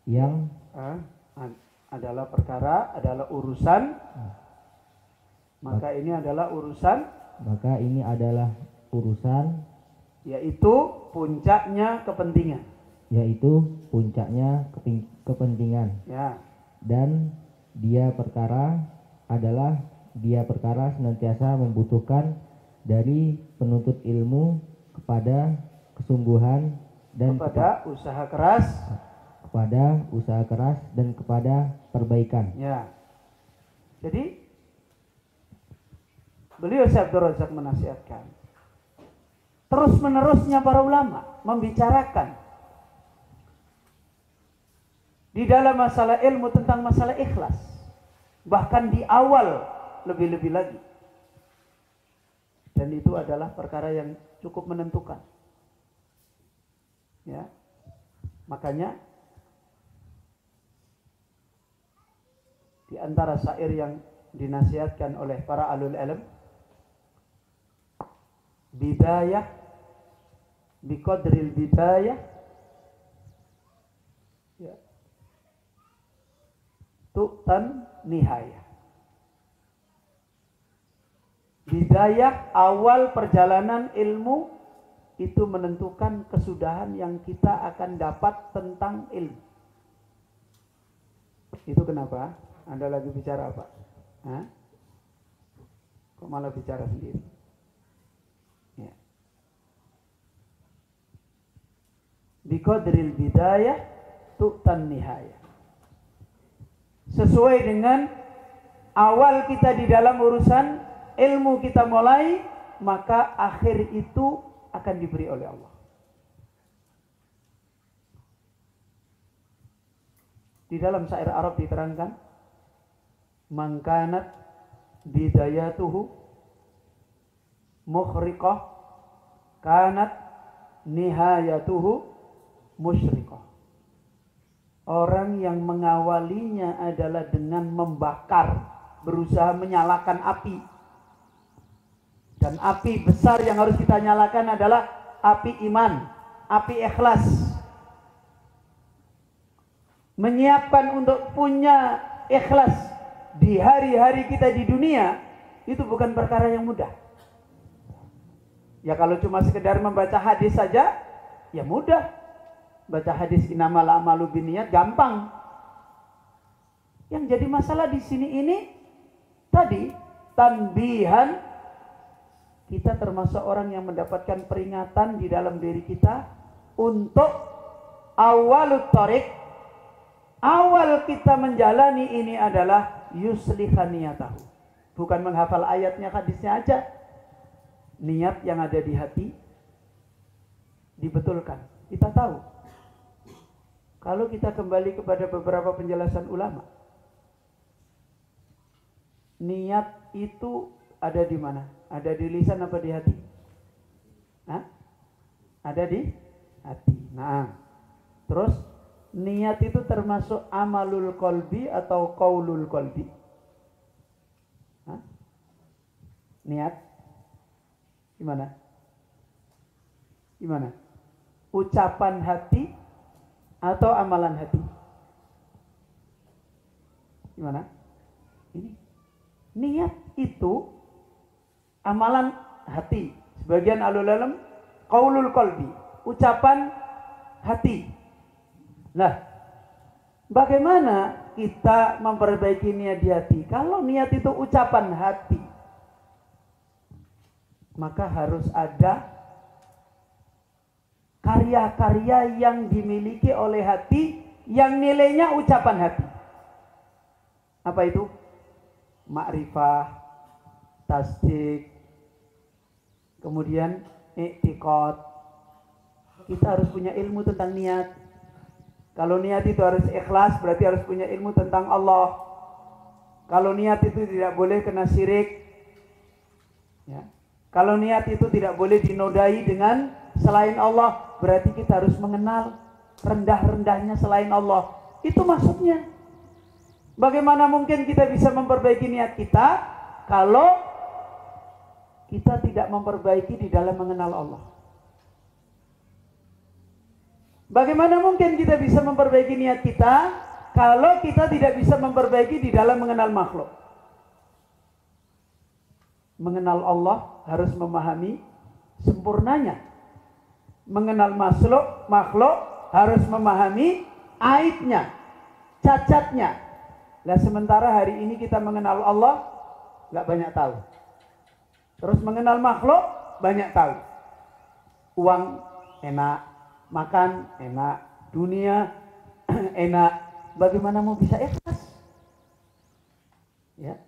B: yang adalah urusan. Maka ini adalah urusan yaitu puncaknya kepentingan. Ya. Dan dia perkara senantiasa membutuhkan dari penuntut ilmu kepada kesungguhan dan kepada usaha keras dan kepada perbaikan. Ya. Jadi beliau Syekh Abdul Razak menasihatkan. Terus menerusnya para ulama membicarakan di dalam masalah ilmu tentang masalah ikhlas. Bahkan di awal lebih-lebih lagi. Dan itu adalah perkara yang cukup menentukan. Ya. Makanya di antara syair yang dinasihatkan oleh para ahlul ilm, bidayah biqadril bidayah, ya, tu'tan nihayah. Bidayah, awal perjalanan ilmu, itu menentukan kesudahan yang kita akan dapat tentang ilmu. Itu kenapa? Anda lagi bicara apa? Hah? Kok malah bicara sendiri? Ya. Biqadril bidayah tu'tan nihayah. Sesuai dengan awal kita di dalam urusan ilmu kita mulai, maka akhir itu akan diberi oleh Allah. Di dalam syair Arab diterangkan, man kanat bidayatuhu mukhriqah kanat nihayatuhu musyriqah. Orang yang mengawalinya adalah dengan membakar, berusaha menyalakan api. Dan api besar yang harus kita nyalakan adalah api iman, api ikhlas. Menyiapkan untuk punya ikhlas di hari-hari kita di dunia, itu bukan perkara yang mudah. Ya kalau cuma sekedar membaca hadis saja, ya mudah. Baca hadis innamal a'malu binniyat gampang. Yang jadi masalah di sini ini tadi tanbihan. Kita termasuk orang yang mendapatkan peringatan di dalam diri kita untuk awalut thariq. Awal kita menjalani ini adalah yuslihan niyatahu. Bukan menghafal ayatnya, hadisnya aja. Niat yang ada di hati dibetulkan. Kita tahu. Kalau kita kembali kepada beberapa penjelasan ulama, niat itu ada di mana? Ada di lisan apa di hati? Hah? Ada di hati. Nah, terus niat itu termasuk amalul qalbi atau qaulul qalbi? Hah? Niat gimana? Gimana? Ucapan hati atau amalan hati? Gimana? Ini niat itu amalan hati. Sebagian alul alam qaulul qalbi, ucapan hati. Nah, bagaimana kita memperbaiki niat di hati? Kalau niat itu ucapan hati, maka harus ada karya-karya yang dimiliki oleh hati yang nilainya ucapan hati. Apa itu? Ma'rifah, tasdik, kemudian i'tiqad. Kita harus punya ilmu tentang niat. Kalau niat itu harus ikhlas, berarti harus punya ilmu tentang Allah. Kalau niat itu tidak boleh kena syirik, ya. Kalau niat itu tidak boleh dinodai dengan selain Allah, berarti kita harus mengenal rendah-rendahnya selain Allah. Itu maksudnya. Bagaimana mungkin kita bisa memperbaiki niat kita kalau kita tidak memperbaiki di dalam mengenal Allah? Bagaimana mungkin kita bisa memperbaiki niat kita kalau kita tidak bisa memperbaiki di dalam mengenal makhluk? Mengenal Allah harus memahami sempurnanya. Mengenal makhluk harus memahami aibnya, cacatnya. Nah, sementara hari ini kita mengenal Allah nggak banyak tahu. Terus mengenal makhluk banyak tahu. Uang enak, makan enak, dunia enak. Bagaimana mau bisa ikhlas? Ya.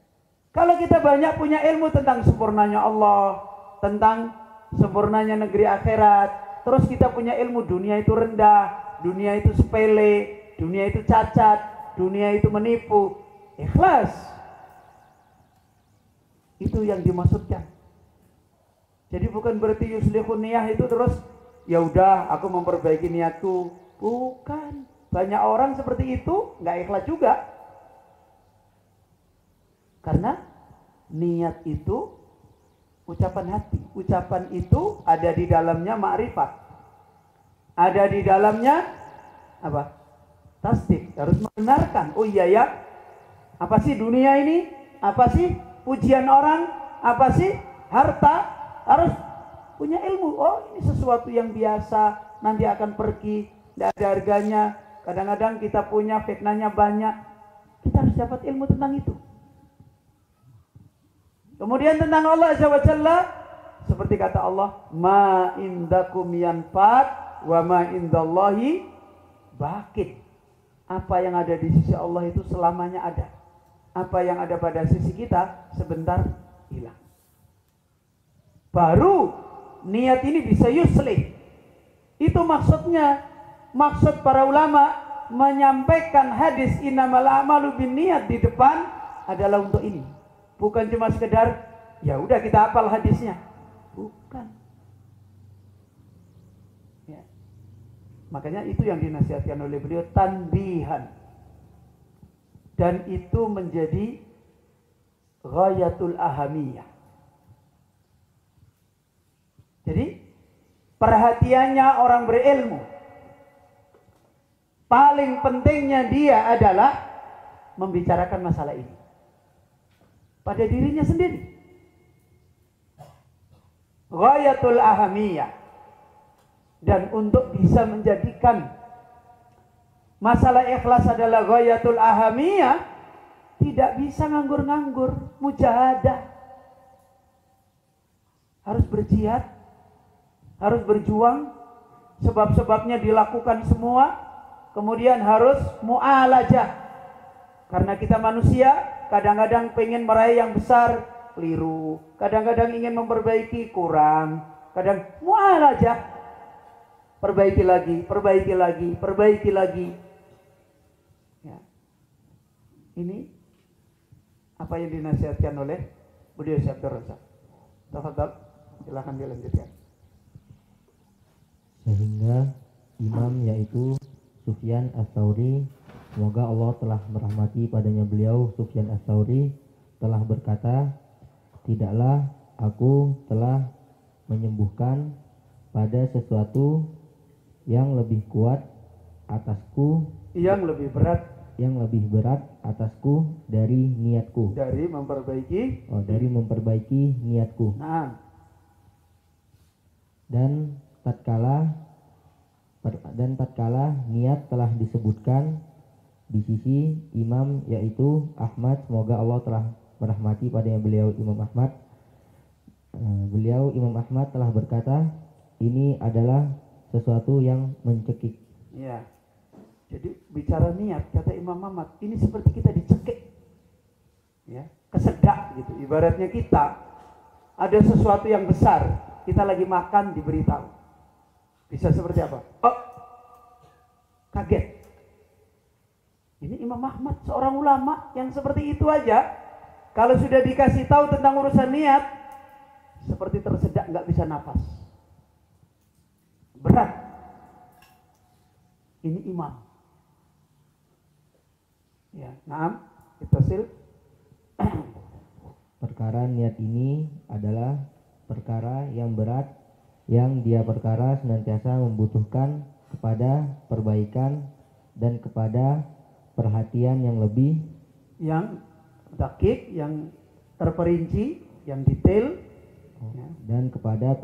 B: Kalau kita banyak punya ilmu tentang sempurnanya Allah, tentang sempurnanya negeri akhirat, terus kita punya ilmu dunia itu rendah, dunia itu sepele, dunia itu cacat, dunia itu menipu, ikhlas. Itu yang dimaksudkan. Jadi bukan berarti yuslihun niyah itu terus ya udah aku memperbaiki niatku. Bukan. Banyak orang seperti itu nggak ikhlas juga. Karena niat itu ucapan hati. Ucapan itu ada di dalamnya ma'rifat. Ada di dalamnya apa? Tasdik. Harus membenarkan. Oh iya ya, Apa sih dunia ini? Apa sih pujian orang? Apa sih harta? Harus punya ilmu. Oh, ini sesuatu yang biasa, nanti akan pergi, tidak ada harganya. Kadang-kadang kita punya, fitnahnya banyak. Kita harus dapat ilmu tentang itu. Kemudian tentang Allah Azza wa Jalla, seperti kata Allah, ma indakum yanfad wa ma indallahi baqin. Apa yang ada di sisi Allah itu selamanya ada. Apa yang ada pada sisi kita sebentar hilang. Baru niat ini bisa yuslih. Itu maksudnya. Maksud para ulama menyampaikan hadis innamal a'malu binniyat di depan adalah untuk ini. Bukan cuma sekedar ya udah kita hafal hadisnya. Bukan. Ya. Makanya itu yang dinasihatkan oleh beliau, tanbihan. Dan itu menjadi ghayatul ahamiyah. Jadi perhatiannya orang berilmu, paling pentingnya dia adalah membicarakan masalah ini pada dirinya sendiri. Ghayatul ahamiyah. Dan untuk bisa menjadikan masalah ikhlas adalah ghayatul ahamiyah, tidak bisa nganggur-nganggur, mujahadah. Harus berjihad, harus berjuang, sebab-sebabnya dilakukan semua, kemudian harus mu'alajah. Karena kita manusia, kadang-kadang pengen meraih yang besar, keliru. Kadang-kadang ingin memperbaiki, kurang. Kadang mu'alajah, perbaiki lagi, perbaiki lagi, perbaiki lagi. Ya. Ini apa yang dinasihatkan oleh beliau Syekh Abdul Razak. Tafadhal, silakan dilanjutkan.
C: Sehingga imam yaitu Sufyan Ats-Tsauri, semoga Allah telah merahmati padanya beliau, Sufyan Ats-Tsauri telah berkata, tidaklah aku telah menyembuhkan pada sesuatu yang lebih kuat atasku,
B: yang lebih berat
C: atasku dari niatku,
B: dari memperbaiki
C: niatku.
B: Nah,
C: dan tatkala niat telah disebutkan di sisi imam yaitu Ahmad, semoga Allah telah merahmati padanya beliau Imam Ahmad. Beliau Imam Ahmad telah berkata, ini adalah sesuatu yang mencekik.
B: Ya. Jadi bicara niat, kata Imam Ahmad, ini seperti kita dicekik. Ya, kesedak gitu. Ibaratnya kita ada sesuatu yang besar, kita lagi makan diberitahu. Bisa seperti apa? Oh, kaget. Ini Imam Ahmad, seorang ulama yang seperti itu aja, kalau sudah dikasih tahu tentang urusan niat, seperti tersedak, nggak bisa nafas. Berat. Ini imam. Ya, naam, itasil.
C: Perkara niat ini adalah perkara yang berat, yang dia perkara senantiasa membutuhkan kepada perbaikan dan kepada perhatian yang lebih,
B: yang dakik, yang terperinci, yang detail, ya.
C: dan kepada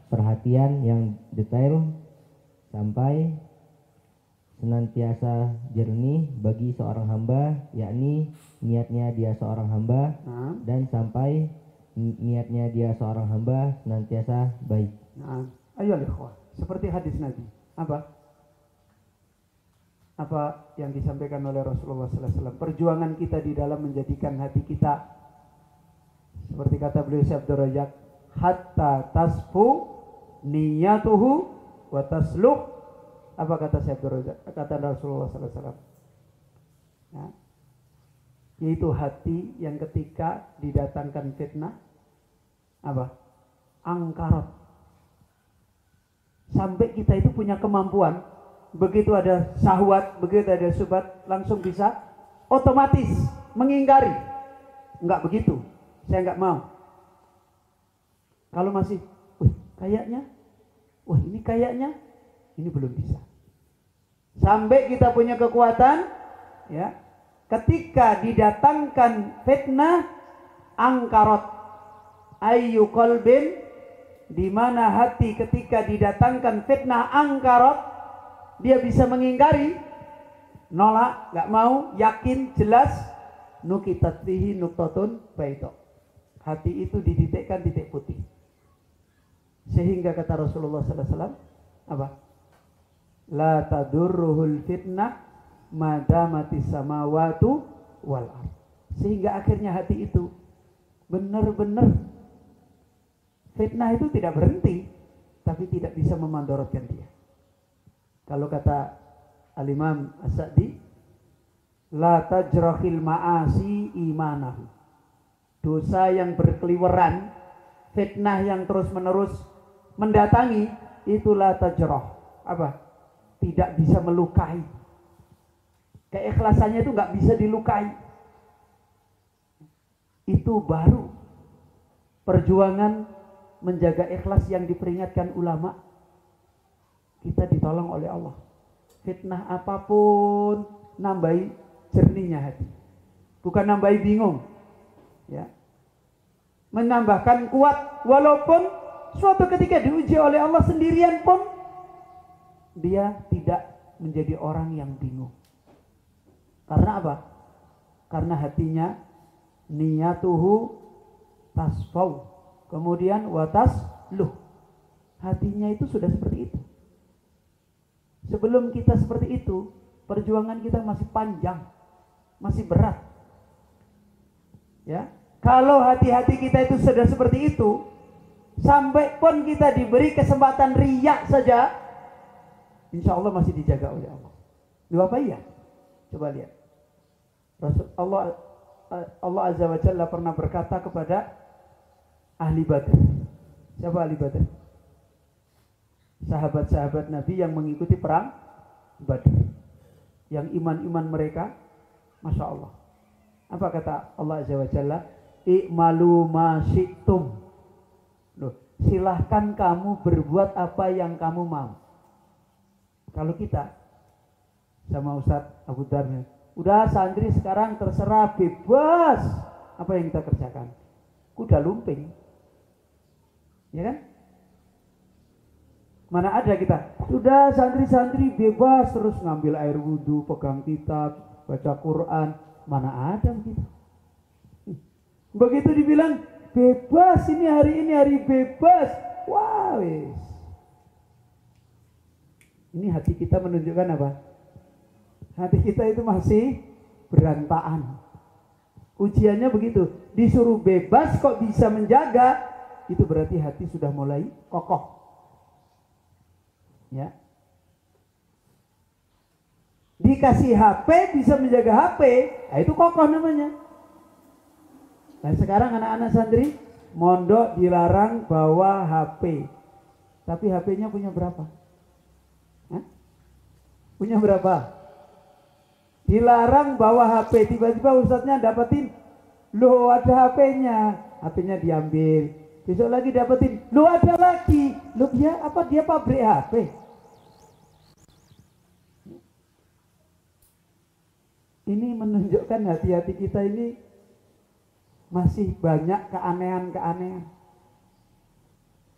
C: perhatian yang detail sampai senantiasa jernih bagi seorang hamba, yakni niatnya dia seorang hamba, dan sampai niatnya dia seorang hamba senantiasa baik.
B: Nah, ayo ikhwah, seperti hadis Nabi. Apa yang disampaikan oleh Rasulullah SAW? Perjuangan kita di dalam menjadikan hati kita, seperti kata beliau Syekh Abdul Razak, hatta tasfu niyatuhu wa tasluk. Apa kata Syekh Abdul Razak? Kata Rasulullah SAW. Ya. Yaitu hati yang ketika didatangkan fitnah, apa? Angkarat. Sampai kita itu punya kemampuan, begitu ada syahwat, begitu ada syubhat, langsung bisa otomatis mengingkari. Enggak begitu, saya enggak mau. Kalau masih, kayaknya, ini belum bisa. Sampai kita punya kekuatan, ya, ketika didatangkan fitnah, angkarot ayyu qalbin, di mana hati ketika didatangkan fitnah angkarot, dia bisa mengingkari, nolak, nggak mau, yakin, jelas, nukitat fihi nuqtatun baydha. Hati itu dititikkan titik putih. Sehingga kata Rasulullah sallallahu alaihi wasallam, apa? La tadurruhul fitnah madamatis samawatu wal ard. Sehingga akhirnya hati itu benar-benar, fitnah itu tidak berhenti, tapi tidak bisa memandorotkan dia. Kalau kata Al-Imam As-Sa'di, la tajrahil ma'asi imanahu. Dosa yang berkeliweran, fitnah yang terus-menerus mendatangi, itulah tajrah. Apa? Tidak bisa melukai. Keikhlasannya itu nggak bisa dilukai. Itu baru perjuangan menjaga ikhlas yang diperingatkan ulama. Kita ditolong oleh Allah. Fitnah apapun nambahi jernihnya hati, bukan nambahi bingung, ya. Menambahkan kuat, walaupun suatu ketika diuji oleh Allah sendirian pun dia tidak menjadi orang yang bingung. Karena apa? Karena hatinya niyatuhu tasfaw, kemudian watas luh. Hatinya itu sudah seperti itu. Sebelum kita seperti itu, perjuangan kita masih panjang, masih berat. Ya, kalau hati-hati kita itu sudah seperti itu, sampai pun kita diberi kesempatan riya saja, insya Allah masih dijaga oleh Allah. Dua apa iya? Coba lihat. Allah Azza wa Jalla pernah berkata kepada ahli Badr. Siapa ahli Badr? Sahabat-sahabat Nabi yang mengikuti perang Badr, yang iman-iman mereka, Masya Allah. Apa kata Allah Azza wa Jalla? I'malu ma syi'tum. Loh, silahkan kamu berbuat apa yang kamu mau. Kalau kita sama Ustadz Abu Dhar, udah santri sekarang terserah, bebas apa yang kita kerjakan. Kuda lumping, ya kan? Mana ada kita, sudah santri-santri bebas terus ngambil air wudhu, pegang kitab, baca Quran. Mana ada begitu? Begitu dibilang bebas, ini hari bebas, wah wis. Ini hati kita menunjukkan apa? Hati kita itu masih berantakan. Ujiannya begitu, disuruh bebas kok bisa menjaga, itu berarti hati sudah mulai kokoh. Ya. Dikasih HP bisa menjaga HP, nah itu kokoh namanya. Nah sekarang anak-anak santri mondok dilarang bawa HP, tapi HP-nya punya berapa? Hah? Punya berapa? Dilarang bawa HP, tiba-tiba ustadznya dapetin, loh ada HP-nya, HP-nya diambil. Besok lagi dapetin, loh ada lagi, loh dia apa, dia pabrik HP? Ini menunjukkan hati-hati kita ini masih banyak keanehan-keanehan.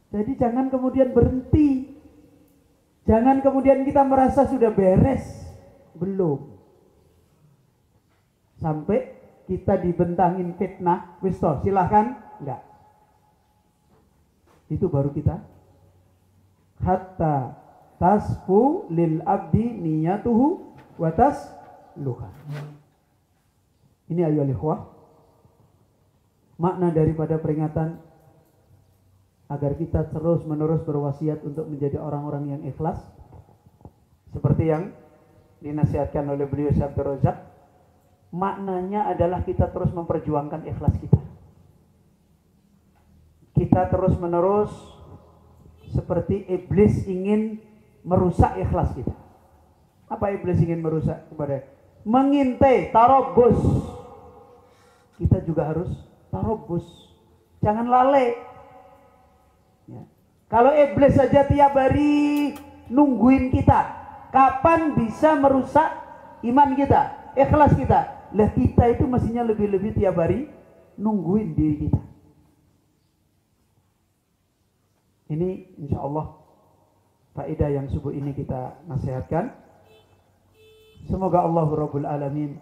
B: Jadi jangan kemudian berhenti. Jangan kemudian kita merasa sudah beres. Belum. Sampai kita dibentangin fitnah, wis toh, silahkan, enggak. Itu baru kita hatta tasfu lil abdi niyatuhu wa tasluha. Ini ayyuhal ikhwah, makna daripada peringatan agar kita terus-menerus berwasiat untuk menjadi orang-orang yang ikhlas, seperti yang dinasihatkan oleh beliau Syekh Abdul Razak. Maknanya adalah kita terus memperjuangkan ikhlas kita. Kita terus-menerus seperti iblis ingin merusak ikhlas kita. Apa iblis ingin merusak kepada? Mengintai, tarobus. Kita juga harus tarobus. Jangan lalai. Ya. Kalau iblis saja tiap hari nungguin kita, kapan bisa merusak iman kita, ikhlas kita? Lah kita itu mestinya lebih-lebih tiap hari nungguin diri kita. Ini insya Allah faedah yang subuh ini kita nasihatkan. Semoga Allah Rabbul Alamin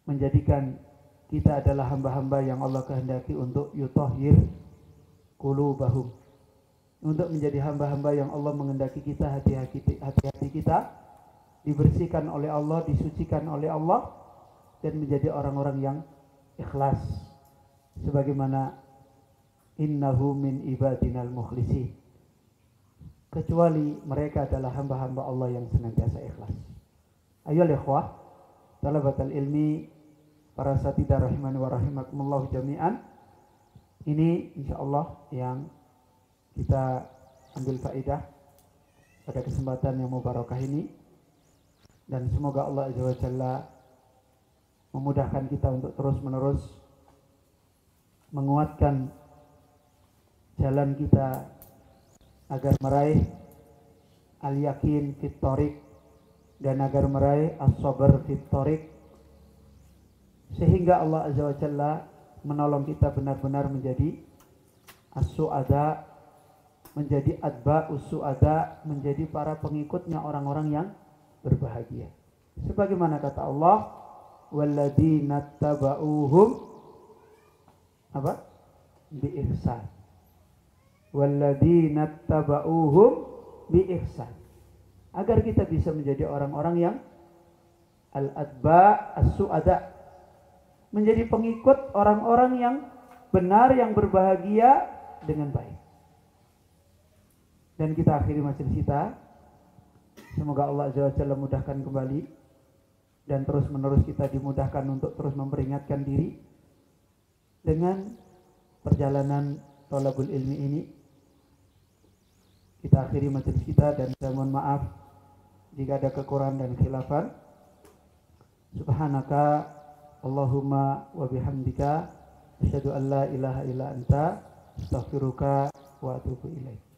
B: menjadikan kita adalah hamba-hamba yang Allah kehendaki untuk yutahhir qulubahum, untuk menjadi hamba-hamba yang Allah mengendaki kita, hati-hati kita dibersihkan oleh Allah, disucikan oleh Allah, dan menjadi orang-orang yang ikhlas sebagaimana innahu min ibadinal mukhlisin, kecuali mereka adalah hamba-hamba Allah yang senantiasa ikhlas. Ayo ikhwah talabatul ilmi, para satidah rahimani wa rahimakumullah jami'an. Ini insyaallah yang kita ambil faedah pada kesempatan yang mubarakah ini, dan semoga Allah azza wa jalla memudahkan kita untuk terus-menerus menguatkan jalan kita agar meraih al-yakin fit thoriq dan agar meraih as-sabr fit thoriq, sehingga Allah azza wa jalla menolong kita benar-benar menjadi as-su'ada, menjadi atba'us su'ada, menjadi para pengikutnya orang-orang yang berbahagia. Sebagaimana kata Allah, walladzina tabauhum apa? Biihsan. Walladzina tabauhum biihsan. Agar kita bisa menjadi orang-orang yang al-atba' as-su'ada, menjadi pengikut orang-orang yang benar, yang berbahagia dengan baik. Dan kita akhiri majelis kita. Semoga Allah azza wa jalla mudahkan kembali, dan terus-menerus kita dimudahkan untuk terus memperingatkan diri dengan perjalanan thalabul ilmi ini. Kita akhiri majelis kita, dan saya mohon maaf jika ada kekurangan dan khilafan. Subhanaka Allahumma wa bihamdika asyhadu an la ilaha illa anta astaghfiruka wa atubu ilaik.